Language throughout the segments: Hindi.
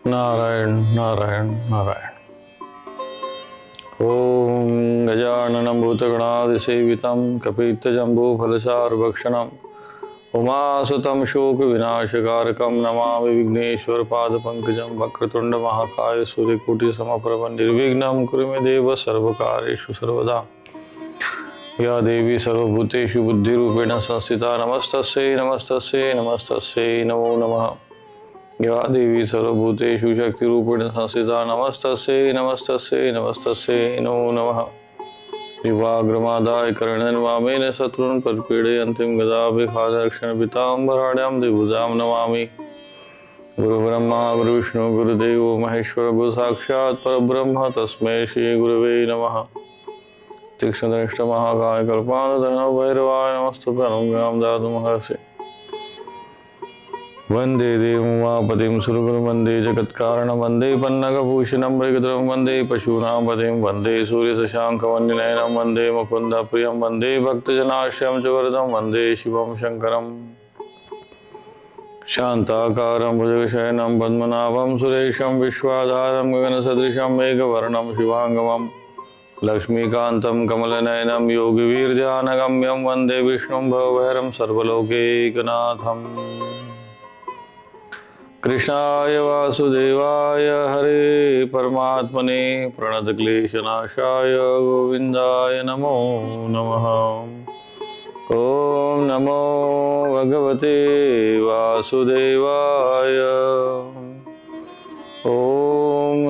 नारायण नारायण नारायण। ओम गजाननं भूतगणादिसेवितं कपित्थजम्बूफलचारुभक्षणम् उमासुतं शोकविनाशकारकं नमामि विघ्नेश्वरपादपङ्कजं। वक्रतुण्डमहाकाय सूर्यकोटिसमप्रभ निर्विघ्नं कुरु मे देव सर्वकार्येषु सर्वदा। या देवी सर्वभूतेषु बुद्धिरूपेण संस्थिता नमस्तस्यै नमस्तस्यै नमस्तस्यै नमो नमः। या देवी सर्वभूतेषु शक्तिरूपेण संस्थिता नमस्तस्यै नमस्तस्यै नमस्तस्यै नमो नमः। विवाग्रमादाय कर्णेन वामेन शत्रून् परिपीडयन्तीं गदाभिखादरक्षणपिताम्बराढ्यां द्विभुजां नमामि। गुरुब्रह्मा गुरुविष्णु गुरुदेवो महेश्वर गुरुसाक्षात् परब्रह्म तस्मै श्रीगुरवे नमः। तीक्ष्णदृष्टमहाकाय कल्पान्धनो भैरवाय नमस्तुभ्यं ज्ञां दातुं महर्षि। वंदे देवोमापतिं सुरगुरुं वंदे जगत्कारणं वंदे पन्नगभूषणं मृगधरं वंदे पशूनां पतिं वंदे सूर्यशशाङ्कवन्यनयनं वंदे मुकुन्दप्रियं वंदे भक्तजनाश्रयं च वरदं वंदे शिवं शङ्करम्। शान्ताकारं भुजगशयनं पद्मनाभं सुरेशं विश्वाधारं गगनसदृशं मेघवर्णं शिवाङ्गमं लक्ष्मीकान्तं कमलनयनं योगिवीर्ध्यानगम्यं वन्दे विष्णुं भवभयहरं सर्वलोकैकनाथम्। कृष्णाय वासुदेवाय हरे परमात्मने प्रणतक्लेशनाशाय गोविन्दाय नमो नमः। ॐ नमो भगवते वासुदेवाय। ॐ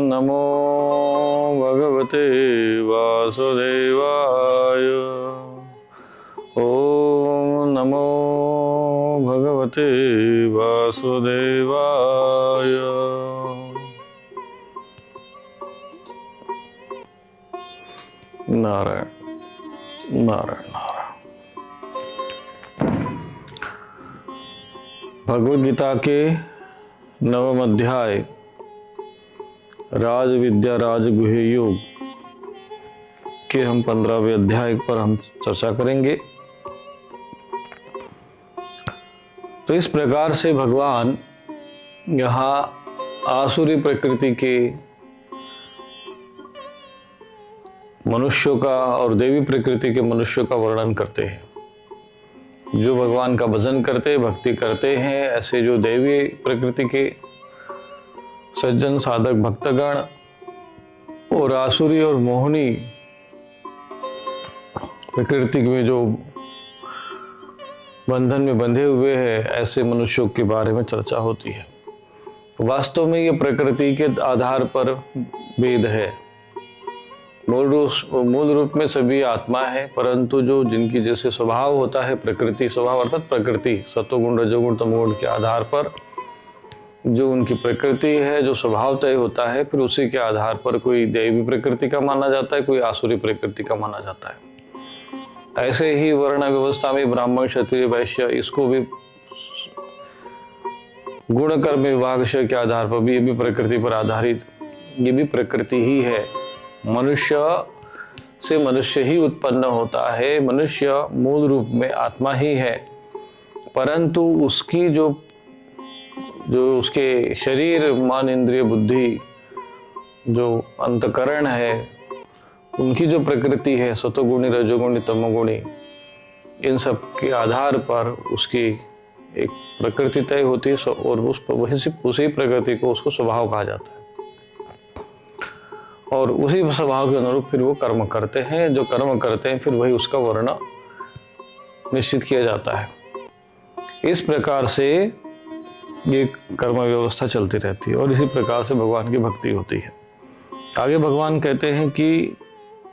नमो भगवते वासुदेवाय। ॐ नमो भगवते वासुदेवाय। नारायण नारायण नारायण। भगवद गीता के नवम अध्याय राज विद्या राजगुह योग के हम 15वें अध्याय पर हम चर्चा करेंगे। तो इस प्रकार से भगवान यहाँ आसुरी प्रकृति के मनुष्यों का और देवी प्रकृति के मनुष्यों का वर्णन करते हैं। जो भगवान का भजन करते भक्ति करते हैं, ऐसे जो देवी प्रकृति के सज्जन साधक भक्तगण और आसुरी और मोहनी प्रकृति में जो बंधन में बंधे हुए हैं, ऐसे मनुष्यों के बारे में चर्चा होती है। वास्तव में ये प्रकृति के आधार पर भेद है। मूल रूप में सभी आत्मा है, परंतु जो जिनकी जैसे स्वभाव होता है, प्रकृति स्वभाव अर्थात प्रकृति सत्वगुण रजोगुण तमोगुण के आधार पर जो उनकी प्रकृति है, जो स्वभाव तय होता है, फिर उसी के आधार पर कोई देवी प्रकृति का माना जाता है, कोई आसुरी प्रकृति का माना जाता है। ऐसे ही वर्ण व्यवस्था में ब्राह्मण क्षत्रिय वैश्य, इसको भी गुण कर्म विभाग के आधार पर भी ये भी प्रकृति पर आधारित, ये भी प्रकृति ही है। मनुष्य से मनुष्य ही उत्पन्न होता है। मनुष्य मूल रूप में आत्मा ही है, परंतु उसकी जो उसके शरीर मन इंद्रिय बुद्धि जो अंतकरण है, उनकी जो प्रकृति है सतोगुणी रजोगुणी तमोगुणी, इन सब के आधार पर उसकी एक प्रकृति तय होती है और उसी प्रकृति को उसको स्वभाव कहा जाता है। और उसी स्वभाव के अनुरूप फिर वो कर्म करते हैं। जो कर्म करते हैं फिर वही उसका वर्ण निश्चित किया जाता है। इस प्रकार से ये कर्म व्यवस्था चलती रहती है और इसी प्रकार से भगवान की भक्ति होती है। आगे भगवान कहते हैं कि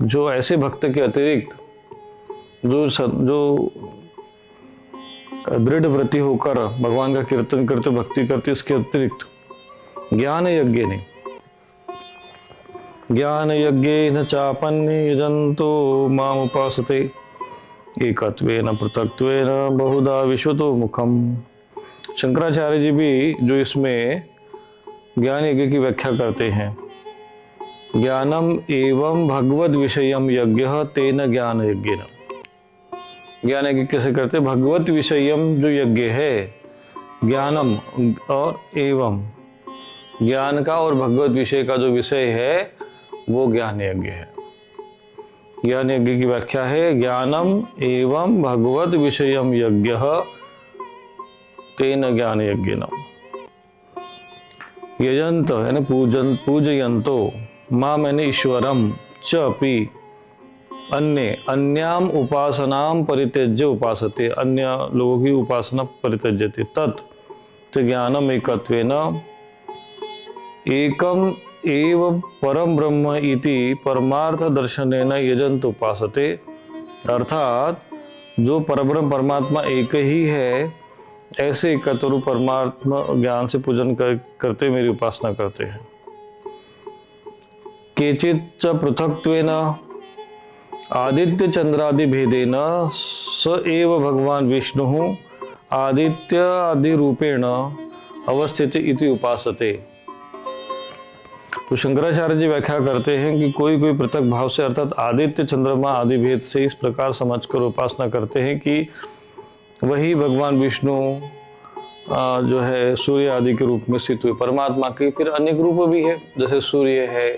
जो ऐसे भक्त के अतिरिक्त जो दृढ़ व्रति होकर भगवान का कीर्तन करते भक्ति करते, इसके अतिरिक्त ज्ञान यज्ञ नहीं, ज्ञान यज्ञेन चापन्ने यजन्तो माम उपासते एकत्वेन पृथक्त्वेन बहुधा विश्वतो मुखम। शंकराचार्य जी भी जो इसमें ज्ञान यज्ञ की व्याख्या करते हैं, ज्ञानम एवं भगवद विषयम यज्ञ तेन ज्ञान यज्ञेन। ज्ञान यज्ञ कैसे करते? भगवत विषयम जो यज्ञ है, ज्ञानम और एवं ज्ञान का और भगवत विषय का जो विषय है वो ज्ञान यज्ञ है। ज्ञान यज्ञ की व्याख्या है ज्ञानम एवं भगवत विषयम यज्ञ तेन ज्ञान यज्ञनम। यजंत यानी पूजयंतो मां मैंने ईश्वरम च अपि अन्याम उपासनाम परित्यज्य उपासते, अन्य लोगों की उपासना परित्यज्यते तत् ज्ञानम एकत्वेन एकम एव परम ब्रह्म इति परमार्थ दर्शनेन यजंत उपासते। अर्थात जो परब्रह्म परमात्मा एक ही है ऐसे एकत्व परमात्मा ज्ञान से पूजन करते मेरी उपासना करते हैं। केचित च पृथक्त्वेन आदित्य चंद्रादि भेदेन स एव भगवान विष्णु आदित्य आदि रूपेण अवस्थित इति उपासते। तो शंकराचार्य जी व्याख्या करते हैं कि कोई कोई पृथक भाव से अर्थात आदित्य चंद्रमा आदि भेद से इस प्रकार समझकर उपासना करते हैं कि वही भगवान विष्णु जो है सूर्य आदि के रूप में स्थित हुए। परमात्मा के फिर अनेक रूप भी है, जैसे सूर्य है,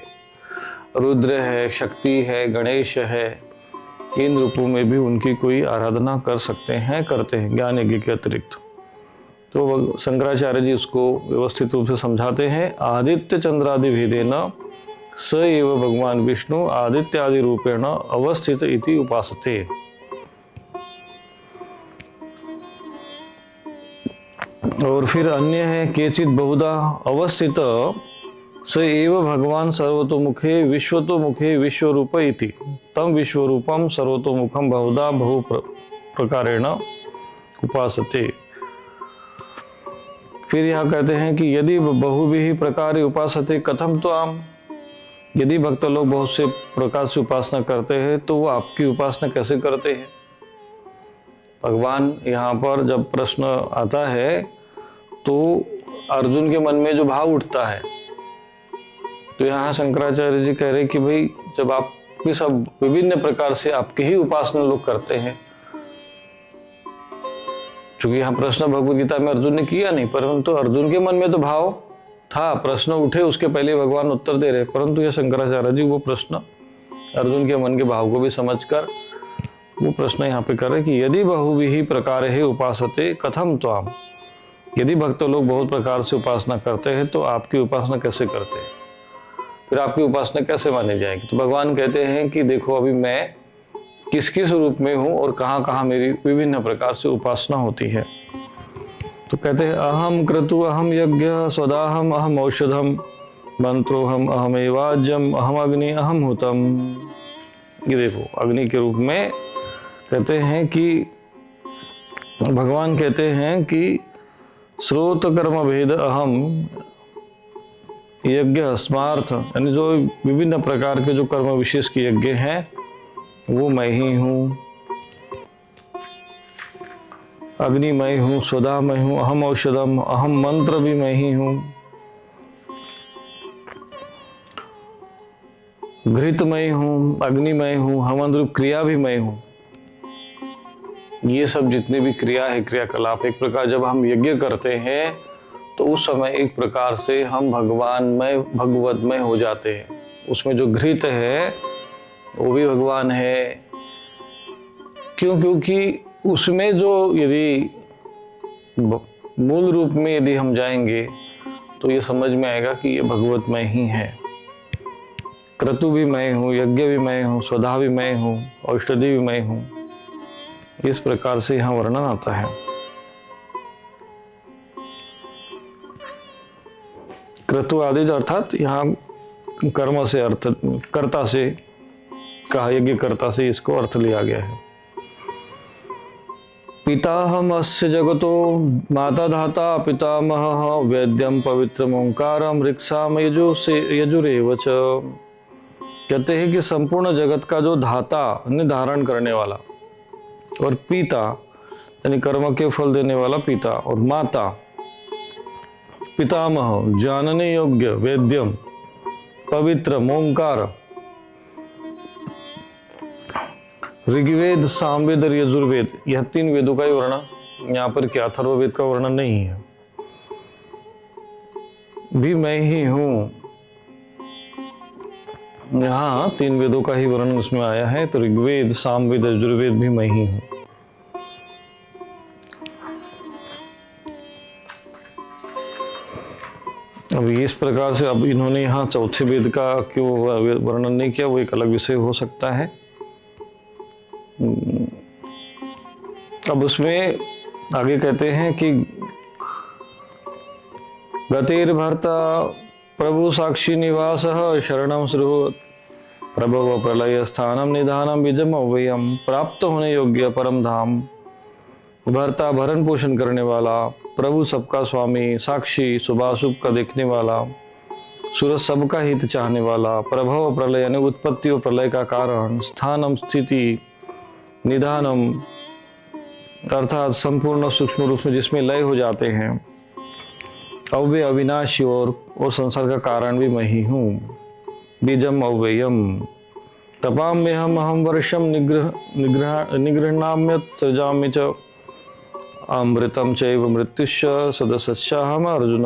रुद्र है, शक्ति है, गणेश है। इन रूपों में भी उनकी कोई आराधना कर सकते हैं, करते हैं ज्ञान यज्ञ के अतिरिक्त। तो शंकराचार्य जी इसको व्यवस्थित रूप से समझाते हैं। आदित्य चंद्रादि भेदेन स एव भगवान विष्णु आदित्य आदि रूपेण अवस्थित इति उपासते। और फिर अन्य है केचित बहुधा अवस्थित स एव भगवान सर्वतोमुखे विश्वतोमुखे विश्वरूप इति तम विश्वरूपम सर्वतोमुखम बहुधा बहु प्रकारेण उपासते। फिर यहाँ कहते हैं कि यदि बहुभिः प्रकार उपासते कथम तो आम, यदि भक्त लोग बहुत से प्रकार से उपासना करते हैं तो वो आपकी उपासना कैसे करते हैं। भगवान यहाँ पर जब प्रश्न आता है तो अर्जुन के मन में जो भाव उठता है, तो यहाँ शंकराचार्य जी कह रहे कि भाई जब आपकी सब विभिन्न प्रकार से आपकी ही उपासना लोग करते हैं, क्योंकि यहाँ प्रश्न भगवद गीता में अर्जुन ने किया नहीं, परंतु अर्जुन के मन में तो भाव था, प्रश्न उठे उसके पहले भगवान उत्तर दे रहे, परंतु यह शंकराचार्य जी वो प्रश्न अर्जुन के मन के भाव को भी समझकर वो प्रश्न यहाँ पे कर रहे कि यदि बहुभिः प्रकार है उपासते कथम त्वाम, यदि भक्त लोग बहुत प्रकार से उपासना करते हैं तो आपकी उपासना कैसे करते हैं, फिर आपकी उपासना कैसे मानी जाएगी। तो भगवान कहते हैं कि देखो अभी मैं किस किस रूप में हूँ और कहाँ कहाँ मेरी विभिन्न प्रकार से उपासना होती है। तो कहते हैं अहम क्रतु अहम यज्ञ सदाहम अहम औषधम मंत्रोहम अहम एवाज्यम अहम अग्नि अहम हुतम। ये देखो अग्नि के रूप में कहते हैं कि भगवान कहते हैं कि स्रोत कर्म भेद अहम यज्ञ स्मार्थ, यानी जो विभिन्न प्रकार के जो कर्म विशेष के यज्ञ हैं वो मैं ही हूँ। अग्नि मैं हूँ, स्वधा मैं हूँ, अहम औषधम, अहम मंत्र भी मैं ही हूँ, घृत मैं हूँ, अग्नि मैं हूँ, हवन रूप क्रिया भी मैं हूँ। ये सब जितने भी क्रिया है, क्रियाकलाप, एक प्रकार जब हम यज्ञ करते हैं तो उस समय एक प्रकार से हम भगवान में भगवतमय हो जाते हैं। उसमें जो घृत है वो भी भगवान है। क्यों? क्योंकि उसमें जो यदि मूल रूप में यदि हम जाएंगे तो ये समझ में आएगा कि ये भगवतमय ही है। क्रतु भी मैं हूँ, यज्ञ भी मैं हूँ, स्वधा भी मैं हूँ, औषधि भी मैं हूँ। इस प्रकार से यहाँ वर्णन आता है। क्रतु आदि अर्थात यहाँ कर्म से अर्थ, कर्ता से कहा, यज्ञ कर्ता से इसको अर्थ लिया गया है। पिताहम अस्य जगतो माता धाता पितामहः वेद्यम पवित्रम ओंकारम ऋक्साम यजुरेव च। कहते हैं कि संपूर्ण जगत का जो धाता धारण करने वाला और पिता यानी कर्म के फल देने वाला पिता और माता पितामह जानने योग्य वेद्यम पवित्र ओंकार, ऋग्वेद सामवेद और यजुर्वेद, यह तीन वेदों का ही वर्णन यहाँ पर क्या, अथर्ववेद का वर्णन नहीं है। भी मैं ही हूँ। यहाँ 3 वेदों का ही वर्णन इसमें आया है, तो ऋग्वेद, सामवेद, यजुर्वेद भी मैं ही हूँ। अब इस प्रकार से अब इन्होंने यहाँ चौथे वेद का क्यों वर्णन नहीं किया, वो एक अलग विषय हो सकता है। अब उसमें आगे कहते हैं कि गतिर्भर्ता प्रभु साक्षी निवास शरणम श्रुत प्रभव प्रलय स्थानम निधानम बीजम अव्ययम, प्राप्त होने योग्य परम धाम, भरता भरण पोषण करने वाला, प्रभु सबका स्वामी, साक्षी शुभाशुभ का देखने वाला, सूरज सबका हित चाहने वाला, प्रभव प्रलय यानी उत्पत्ति और प्रलय का कारण, स्थानम स्थिति, निधानम अर्थात संपूर्ण सूक्ष्म रूप में जिसमें लय हो जाते हैं, अव्यय अविनाशी और संसार का कारण भी मैं ही हूँ। बीजम अव्ययम तपाम्यहम अहम वर्षम निगृह्णाम्यत सृजामि च अमृतम चैव मृत्युश्च सदस्याहम अर्जुन।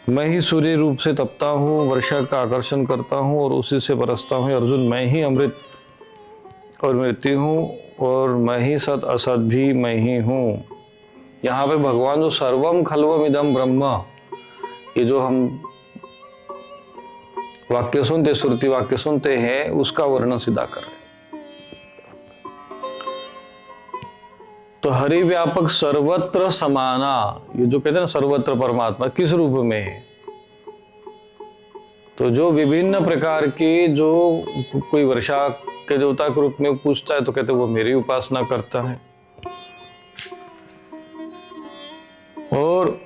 मैं ही सूर्य रूप से तपता हूँ, वर्षा का आकर्षण करता हूँ और उसी से बरसता हूँ अर्जुन। मैं ही अमृत और मृत्यु हूँ और मैं ही सत असत भी मैं ही हूँ। यहाँ पे भगवान जो सर्वम खल्वम इदम ब्रह्म, ये जो हम वाक्य सुनते, श्रुति वाक्य सुनते हैं, उसका वर्णन सीधा कर रहे हैं। तो हरि व्यापक सर्वत्र समाना, ये जो कहते हैं ना सर्वत्र परमात्मा किस रूप में है, तो जो विभिन्न प्रकार की, जो कोई वर्षा के देवता के रूप में पूछता है तो कहते वो मेरी उपासना करता है, और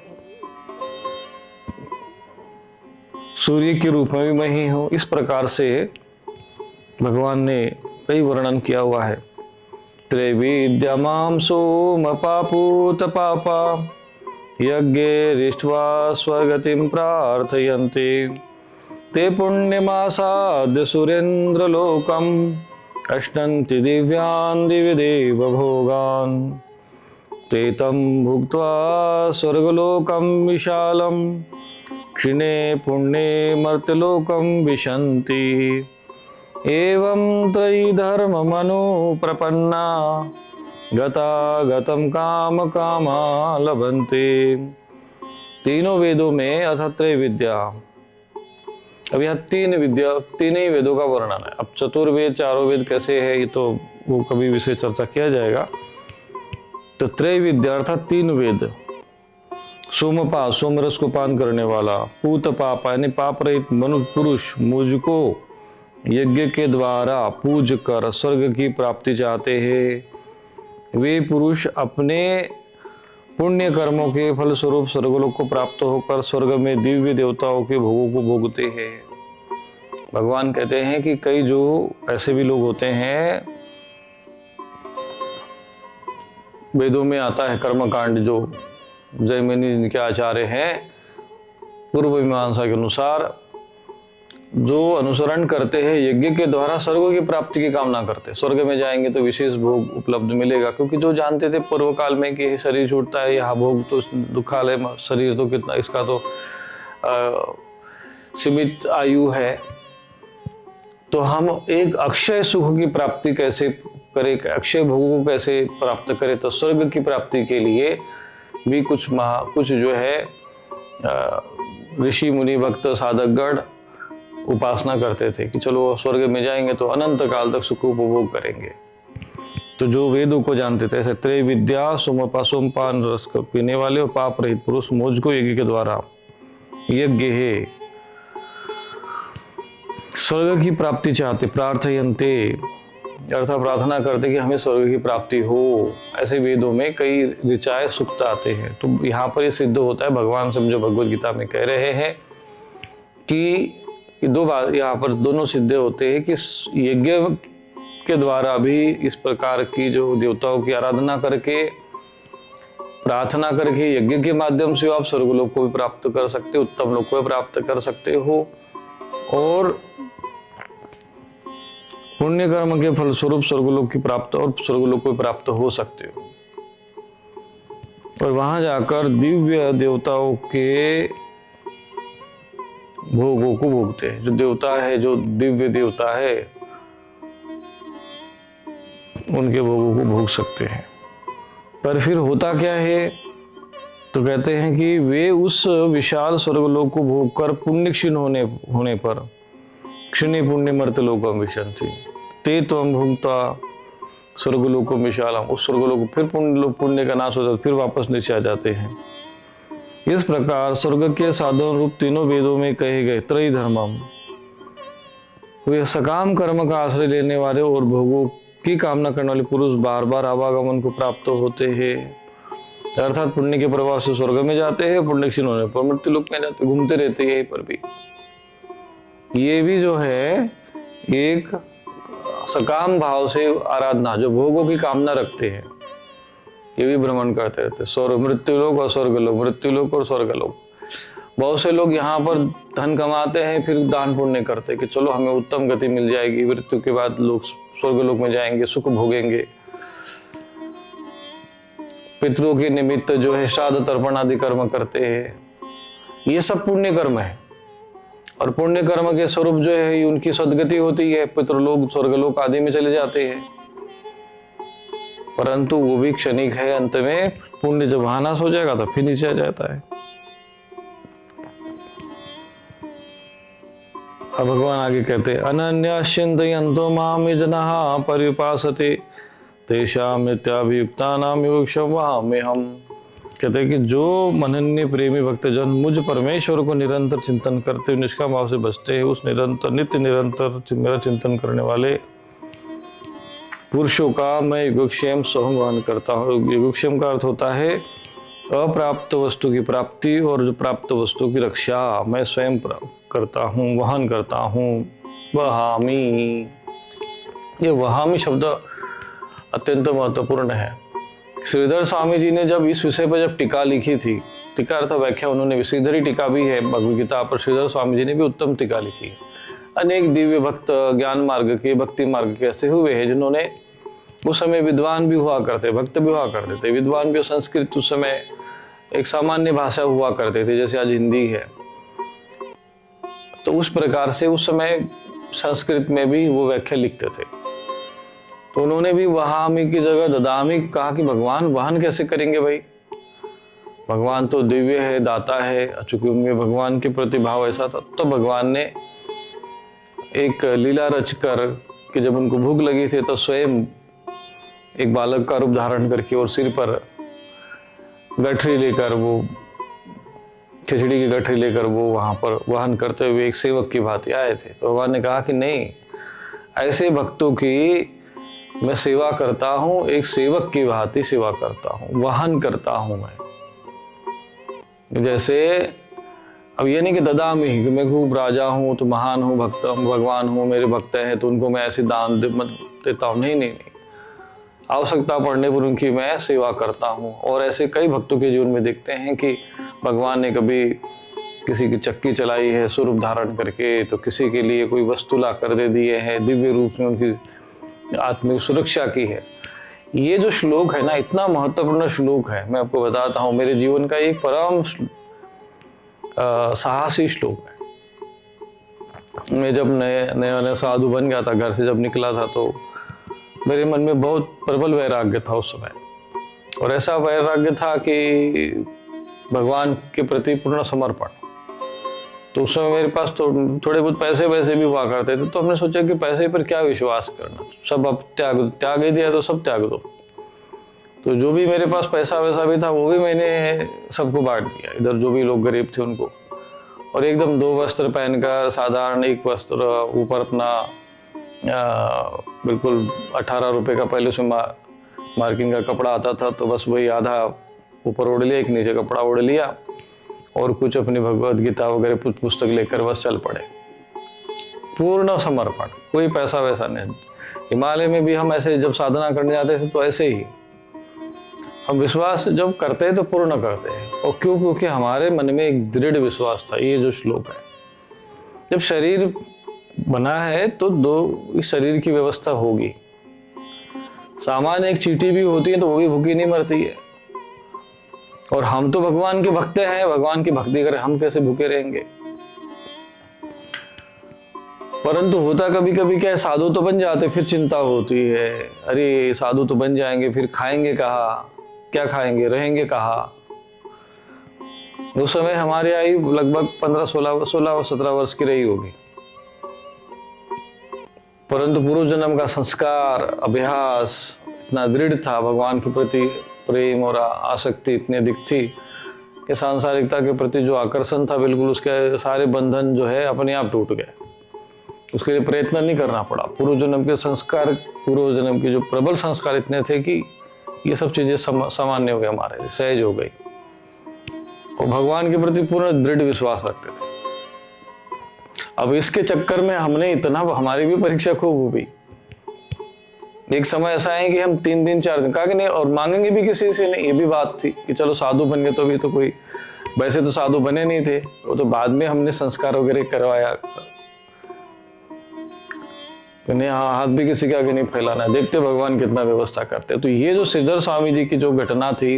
सूर्य के रूप में भी मैं ही हूं। इस प्रकार से भगवान ने कई वर्णन किया हुआ है। त्रैविद्यमां सोमपापूत पापा यज्ञे रिष्ट्वा स्वर्गतिं प्रार्थयन्ते ते पुण्यमासाद्य सुरेन्द्रलोकम् अश्नन्ति दिव्यान् दिव्य देव भोगान् ते तं भुक्त्वा स्वर्गलोकं विशालं क्षीणे पुण्ये मर्त्यलोकं विशन्ति। एवं त्रयी धर्म मनो प्रपन्ना गता गतम काम कामा लभन्ते। तीनों वेदों में अर्थात त्रय विद्या, अब यहाँ तीन ही वेदों का वर्णन है। अब चतुर्वेद चारों वेद कैसे है ये तो वो कभी विषय चर्चा किया जाएगा। तो त्रय विद्या अर्थात 3 वेद, सोमपा सोमरस को पान करने वाला, पूत पाप यानी पाप रहित मनुष्य पुरुष मुझको यज्ञ के द्वारा पूज कर स्वर्ग की प्राप्ति चाहते हैं, वे पुरुष अपने पुण्य कर्मों के फलस्वरूप स्वर्गलोक को प्राप्त होकर स्वर्ग में दिव्य देवताओं के भोगों को भोगते हैं। भगवान कहते हैं कि कई जो ऐसे भी लोग होते हैं, वेदों में आता है कर्मकांड, जो जैमिनी के आचार्य हैं, पूर्व मीमांसा के अनुसार जो अनुसरण करते हैं यज्ञ के द्वारा स्वर्ग की प्राप्ति की कामना करते, स्वर्ग में जाएंगे तो विशेष भोग उपलब्ध मिलेगा, क्योंकि जो जानते थे पूर्व काल में कि शरीर छूटता है, यहाँ भोग तो दुखालय, शरीर तो कितना, इसका तो सीमित आयु है, तो हम एक अक्षय सुख की प्राप्ति कैसे करें, अक्षय भोगों को कैसे प्राप्त करें, तो स्वर्ग की प्राप्ति के लिए भी कुछ जो है ऋषि मुनि भक्त साधकगण उपासना करते थे कि चलो स्वर्ग में जाएंगे तो अनंत काल तक सुख उपभोग करेंगे। तो जो वेदों को जानते थे, ऐसे त्रय विद्या सोमपा सोमपान रस को पीने वाले और पाप रहित पुरुष मुझ को यज्ञ के द्वारा यज्ञ है स्वर्ग की प्राप्ति चाहते, प्रार्थयन्ते अर्थात प्रार्थना करते कि हमें स्वर्ग की प्राप्ति हो। ऐसे वेदों में कई ऋचाएं सुक्त आते हैं। तो यहाँ पर ये सिद्ध होता है, भगवान समझो भगवद गीता में कह रहे हैं कि 2 बार यहाँ पर दोनों सिद्ध होते हैं कि यज्ञ के द्वारा भी इस प्रकार की जो देवताओं की आराधना करके, प्रार्थना करके, यज्ञ के माध्यम से आप स्वर्गलोक को भी प्राप्त कर सकते हो, उत्तम लोक को भी प्राप्त कर सकते हो, और पुण्य कर्म के फलस्वरूप स्वर्गलोक की प्राप्त और स्वर्गलोक को प्राप्त हो सकते हो, और वहां जाकर दिव्य देवताओं के भोगों को भोगते हैं। जो देवता है, जो दिव्य देवता है, उनके भोगों को भोग सकते हैं। पर फिर होता क्या है, तो कहते हैं कि वे उस विशाल स्वर्गलोक को भोग कर पुण्य क्षीण होने पर क्षीणी पुण्य मर्त्यलोकम विशन्ति ते त्वं भुक्त्वा स्वर्गलोकम विशालम। उस स्वर्गलोक फिर पुण्य का नाश होता है, फिर वापस नीचे आ जाते हैं। इस प्रकार स्वर्ग के साधन रूप तीनों वेदों में कहे गए त्रय धर्मम, वे सकाम कर्म का आश्रय लेने वाले और भोगों की कामना करने वाले पुरुष बार बार आवागमन को प्राप्त होते हैं। अर्थात पुण्य के प्रभाव से स्वर्ग में जाते हैं, पुण्य क्षीण होने पर मृत्यु लोक में जाते, घूमते रहते हैं यहीं पर भी। ये भी जो है एक सकाम भाव से आराधना, जो भोगों की कामना रखते हैं, ये भी भ्रमण करते रहते, स्वर्ग मृत्युलोक और स्वर्गलोक, मृत्युलोक और स्वर्गलोक। बहुत से लोग यहाँ पर धन कमाते हैं, फिर दान पुण्य करते हैं कि चलो हमें उत्तम गति मिल जाएगी, मृत्यु के बाद लोग स्वर्गलोक में जाएंगे, सुख भोगेंगे। पितरों के निमित्त जो है श्राद्ध तर्पण आदि कर्म करते हैं, ये सब पुण्य कर्म है। और पुण्य कर्म के स्वरूप जो है उनकी सदगति होती है, पितृलोक स्वर्गलोक आदि में चले जाते हैं। परंतु वो भी क्षणिक है, अंत में पुण्य जब वहां नाश हो जाएगा तो फिर नीचे आ जाता है। अब भगवान आगे कहते अनन्याश्चिन्तयन्तो माम ये जनाः पर्युपासते तेषां नित्याभियुक्तानां योगक्षेमं वहाम्यहम्। कहते हैं कि जो अनन्य प्रेमी भक्तजन मुझ परमेश्वर को निरंतर चिंतन करते हुए निष्काम भाव से बसते हैं, उस नित्य निरंतर मेरा चिंतन करने वाले पुरुषों का मैं योगक्षेम स्वयं वहन करता हूँ। योगक्षेम का अर्थ होता है अप्राप्त वस्तु की प्राप्ति और जो प्राप्त वस्तु की रक्षा मैं स्वयं करता हूँ, वहन करता हूँ। वहामी, ये वहामी शब्द अत्यंत महत्वपूर्ण है। श्रीधर स्वामी जी ने जब इस विषय पर जब टीका लिखी थी, टीका अर्थ व्याख्या उन्होंने, श्रीधरी टीका भी है भगवद गीता पर, श्रीधर स्वामी जी ने भी उत्तम टीका लिखी है। अनेक दिव्य भक्त ज्ञान मार्ग के, भक्ति मार्ग के ऐसे हुए हैं जिन्होंने उस समय विद्वान भी हुआ करते, भक्त भी हुआ करते थे, विद्वान भी। संस्कृत उस समय एक सामान्य भाषा हुआ करते थे, जैसे आज हिंदी है। तो उस प्रकार से उस समय संस्कृत में भी वो व्याख्या लिखते थे। तो उन्होंने भी वहामी की जगह ददामी कहा कि भगवान वहन कैसे करेंगे भाई, भगवान तो दिव्य है, दाता है। चूंकि उनमें भगवान के प्रति भाव ऐसा था, तो भगवान ने एक लीला रचकर कि जब उनको भूख लगी थी तो स्वयं एक बालक का रूप धारण करके और सिर पर गठरी लेकर, वो खिचड़ी की गठरी लेकर वो वहां पर वहन करते हुए एक सेवक की भांति आए थे। तो भगवान ने कहा कि नहीं, ऐसे भक्तों की मैं सेवा करता हूँ, एक सेवक की भांति सेवा करता हूँ, वहन करता हूँ मैं। जैसे अब ये नहीं कि ददामी कि मैं खूब राजा हूँ तो महान हूँ, भक्त भगवान हूँ, मेरे भक्त हैं तो उनको मैं ऐसे दान देता हूँ। नहीं नहीं नहीं, आवश्यकता पड़ने पर उनकी मैं सेवा करता हूँ। और ऐसे कई भक्तों के जीवन में देखते हैं कि भगवान ने कभी किसी की चक्की चलाई है स्वरूप धारण करके, तो किसी के लिए कोई वस्तु ला कर दे दिए हैं, दिव्य रूप में उनकी आत्मिक सुरक्षा की है। ये जो श्लोक है ना, इतना महत्वपूर्ण श्लोक है, मैं आपको बताता हूँ, मेरे जीवन का एक परम साहसी श्लोक है। मैं जब नया साधु बन गया था, घर से जब निकला था, तो मेरे मन में बहुत प्रबल वैराग्य था उस समय। और ऐसा वैराग्य था कि भगवान के प्रति पूर्ण समर्पण। तो उस समय मेरे पास तो थोड़े बहुत पैसे वैसे भी हुआ करते थे। तो हमने सोचा कि पैसे पर क्या विश्वास करना, सब अब त्याग ही दिया तो सब त्याग दो। तो जो भी मेरे पास पैसा वैसा भी था वो भी मैंने सबको बांट दिया, इधर जो भी लोग गरीब थे उनको। और एकदम 2 वस्त्र पहनकर, साधारण एक वस्त्र, ऊपर अपना बिल्कुल 18 रुपए का पहले उसमें मार्किंग का कपड़ा आता था, तो बस वही आधा ऊपर ओढ़ लिया, एक नीचे कपड़ा ओढ़ लिया, और कुछ अपनी भगवद गीता वगैरह पुस्तक लेकर बस चल पड़े। पूर्ण समर्पण, कोई पैसा वैसा नहीं। हिमालय में भी हम ऐसे जब साधना करने जाते थे तो ऐसे ही हम विश्वास जब करते हैं तो पूर्ण करते हैं। और क्यों? क्योंकि हमारे मन में एक दृढ़ विश्वास था। ये जो श्लोक है, जब शरीर बना है तो इस शरीर की व्यवस्था होगी। सामान्य एक चींटी भी होती है तो वो भी भूखी नहीं मरती है। और हम तो भगवान के भक्त हैं, भगवान की भक्ति करें, हम कैसे भूखे रहेंगे? परंतु होता कभी कभी क्या है, साधु तो बन जाते, फिर चिंता होती है, अरे साधु तो बन जाएंगे, फिर खाएंगे कहाँ, क्या खाएंगे, रहेंगे कहाँ। उस समय हमारी आयु लगभग 15-16 वर्ष की रही होगी, परंतु पूर्व जन्म का संस्कार, अभ्यास इतना दृढ़ था, भगवान के प्रति प्रेम और आसक्ति इतनी अधिक थी कि सांसारिकता के प्रति जो आकर्षण था, बिल्कुल उसके सारे बंधन जो है अपने आप टूट गए। उसके लिए प्रयत्न नहीं करना पड़ा। पूर्व जन्म के संस्कार, पूर्व जन्म के जो प्रबल संस्कार इतने थे कि ये सब चीजें सामान्य हो गए, हमारे सहज हो गई, और भगवान के प्रति पूर्ण दृढ़ विश्वास रखते थे। अब इसके चक्कर में हमने इतना, हमारी भी परीक्षा खूब हो गई। एक समय ऐसा है कि हम 3 दिन 4 दिन कहा कि नहीं, और मांगेंगे भी किसी से नहीं। ये भी बात थी कि चलो साधु बन गए तो भी तो कोई, वैसे तो साधु बने नहीं थे, वो तो बाद में हमने संस्कार वगैरह करवाया। नहीं, हाथ भी किसी के आगे नहीं फैलाना, देखते भगवान कितना व्यवस्था करते। तो ये जो श्रीधर स्वामी जी की जो घटना थी,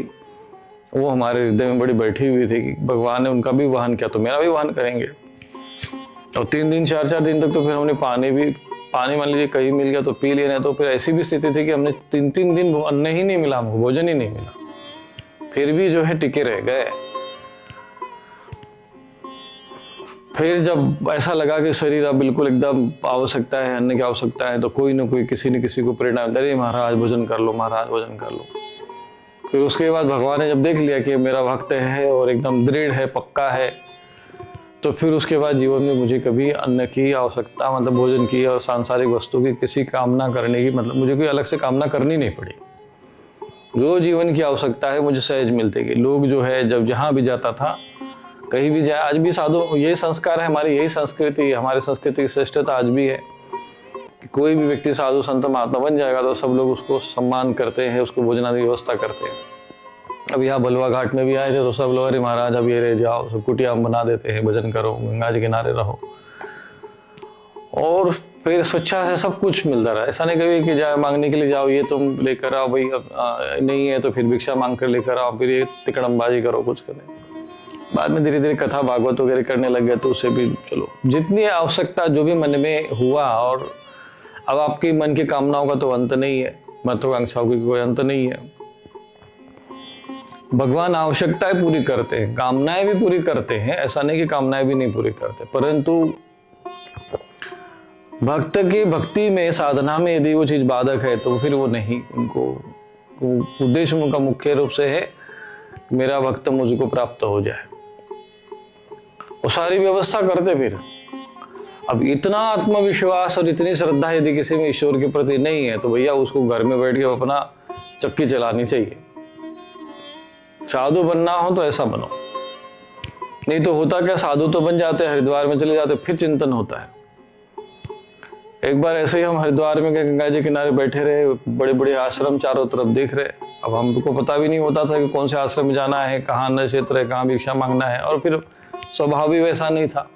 वो हमारे हृदय में बड़ी बैठी हुई थी कि भगवान ने उनका भी वहन किया तो मेरा भी वहन करेंगे। और 3 दिन 4 दिन तक तो फिर हमने पानी मान लीजिए कहीं मिल गया तो पी लेना। तो फिर ऐसी भी स्थिति थी कि हमने 3 दिन अन्न ही नहीं मिला, हमको भोजन ही नहीं मिला, फिर भी जो है टिके रह गए। फिर जब ऐसा लगा कि शरीर अब बिल्कुल एकदम आवश्यकता है, अन्न की आवश्यकता है, तो कोई ना कोई किसी न किसी को प्रेरणा, अरे महाराज भोजन कर लो, महाराज भोजन कर लो। फिर उसके बाद भगवान ने जब देख लिया कि मेरा भक्त है और एकदम दृढ़ है, पक्का है, तो फिर उसके बाद जीवन में मुझे कभी अन्न की आवश्यकता, मतलब भोजन की और सांसारिक वस्तु की किसी कामना करने की, मतलब मुझे कोई अलग से कामना करनी नहीं पड़ी। जो जीवन की आवश्यकता है मुझे सहज मिलते गई। लोग जो है जब जहाँ भी जाता था, कहीं भी जाए, आज भी साधु, यही संस्कार है हमारी, यही संस्कृति, हमारे संस्कृति की श्रेष्ठता आज भी है कि कोई भी व्यक्ति साधु संत महात्मा बन जाएगा तो सब लोग उसको सम्मान करते हैं, उसको भोजनादि व्यवस्था करते हैं। अब यहाँ बलवा घाट में भी आए थे तो सब लोग, अरे महाराज अब ये रह जाओ, सब कुटिया हम बना देते हैं, भजन करो, गंगा जी किनारे रहो, और फिर स्वेच्छा से सब कुछ मिलता रहा। ऐसा नहीं कभी कि जाए मांगने के लिए जाओ, ये तुम लेकर आओ भाई, नहीं है तो फिर भिक्षा मांग कर लेकर आओ, फिर ये तिकड़मबाजी करो, कुछ करें। बाद में धीरे धीरे कथा भागवत वगैरह करने लग गए तो उससे भी चलो जितनी आवश्यकता जो भी मन में हुआ। और अब आपके मन की कामनाओं का तो अंत नहीं है, महत्वाकांक्षाओं की कोई अंत नहीं है। भगवान आवश्यकताएं पूरी करते हैं, कामनाएं भी पूरी करते हैं, ऐसा नहीं कि कामनाएं भी नहीं पूरी करते, परंतु भक्त की भक्ति में, साधना में यदि वो चीज बाधक है तो फिर वो नहीं, उनको उद्देश्य उनका मुख्य रूप से है मेरा भक्त मुझको प्राप्त हो जाए, वो सारी व्यवस्था करते। फिर अब इतना आत्मविश्वास और इतनी श्रद्धा यदि किसी में ईश्वर के प्रति नहीं है तो भैया उसको घर में बैठ के अपना चक्की चलानी चाहिए। साधु बनना हो तो ऐसा बनो, नहीं तो होता क्या, साधु तो बन जाते, हरिद्वार में चले जाते, फिर चिंतन होता है। एक बार ऐसे ही हम हरिद्वार में गंगा जी किनारे बैठे रहे, बड़े बड़े आश्रम चारों तरफ देख रहे। अब हमको पता भी नहीं होता था कि कौन से आश्रम में जाना है, कहाँ अन्न क्षेत्र है, कहाँ भिक्षा मांगना है। और फिर स्वभाव भी वैसा नहीं था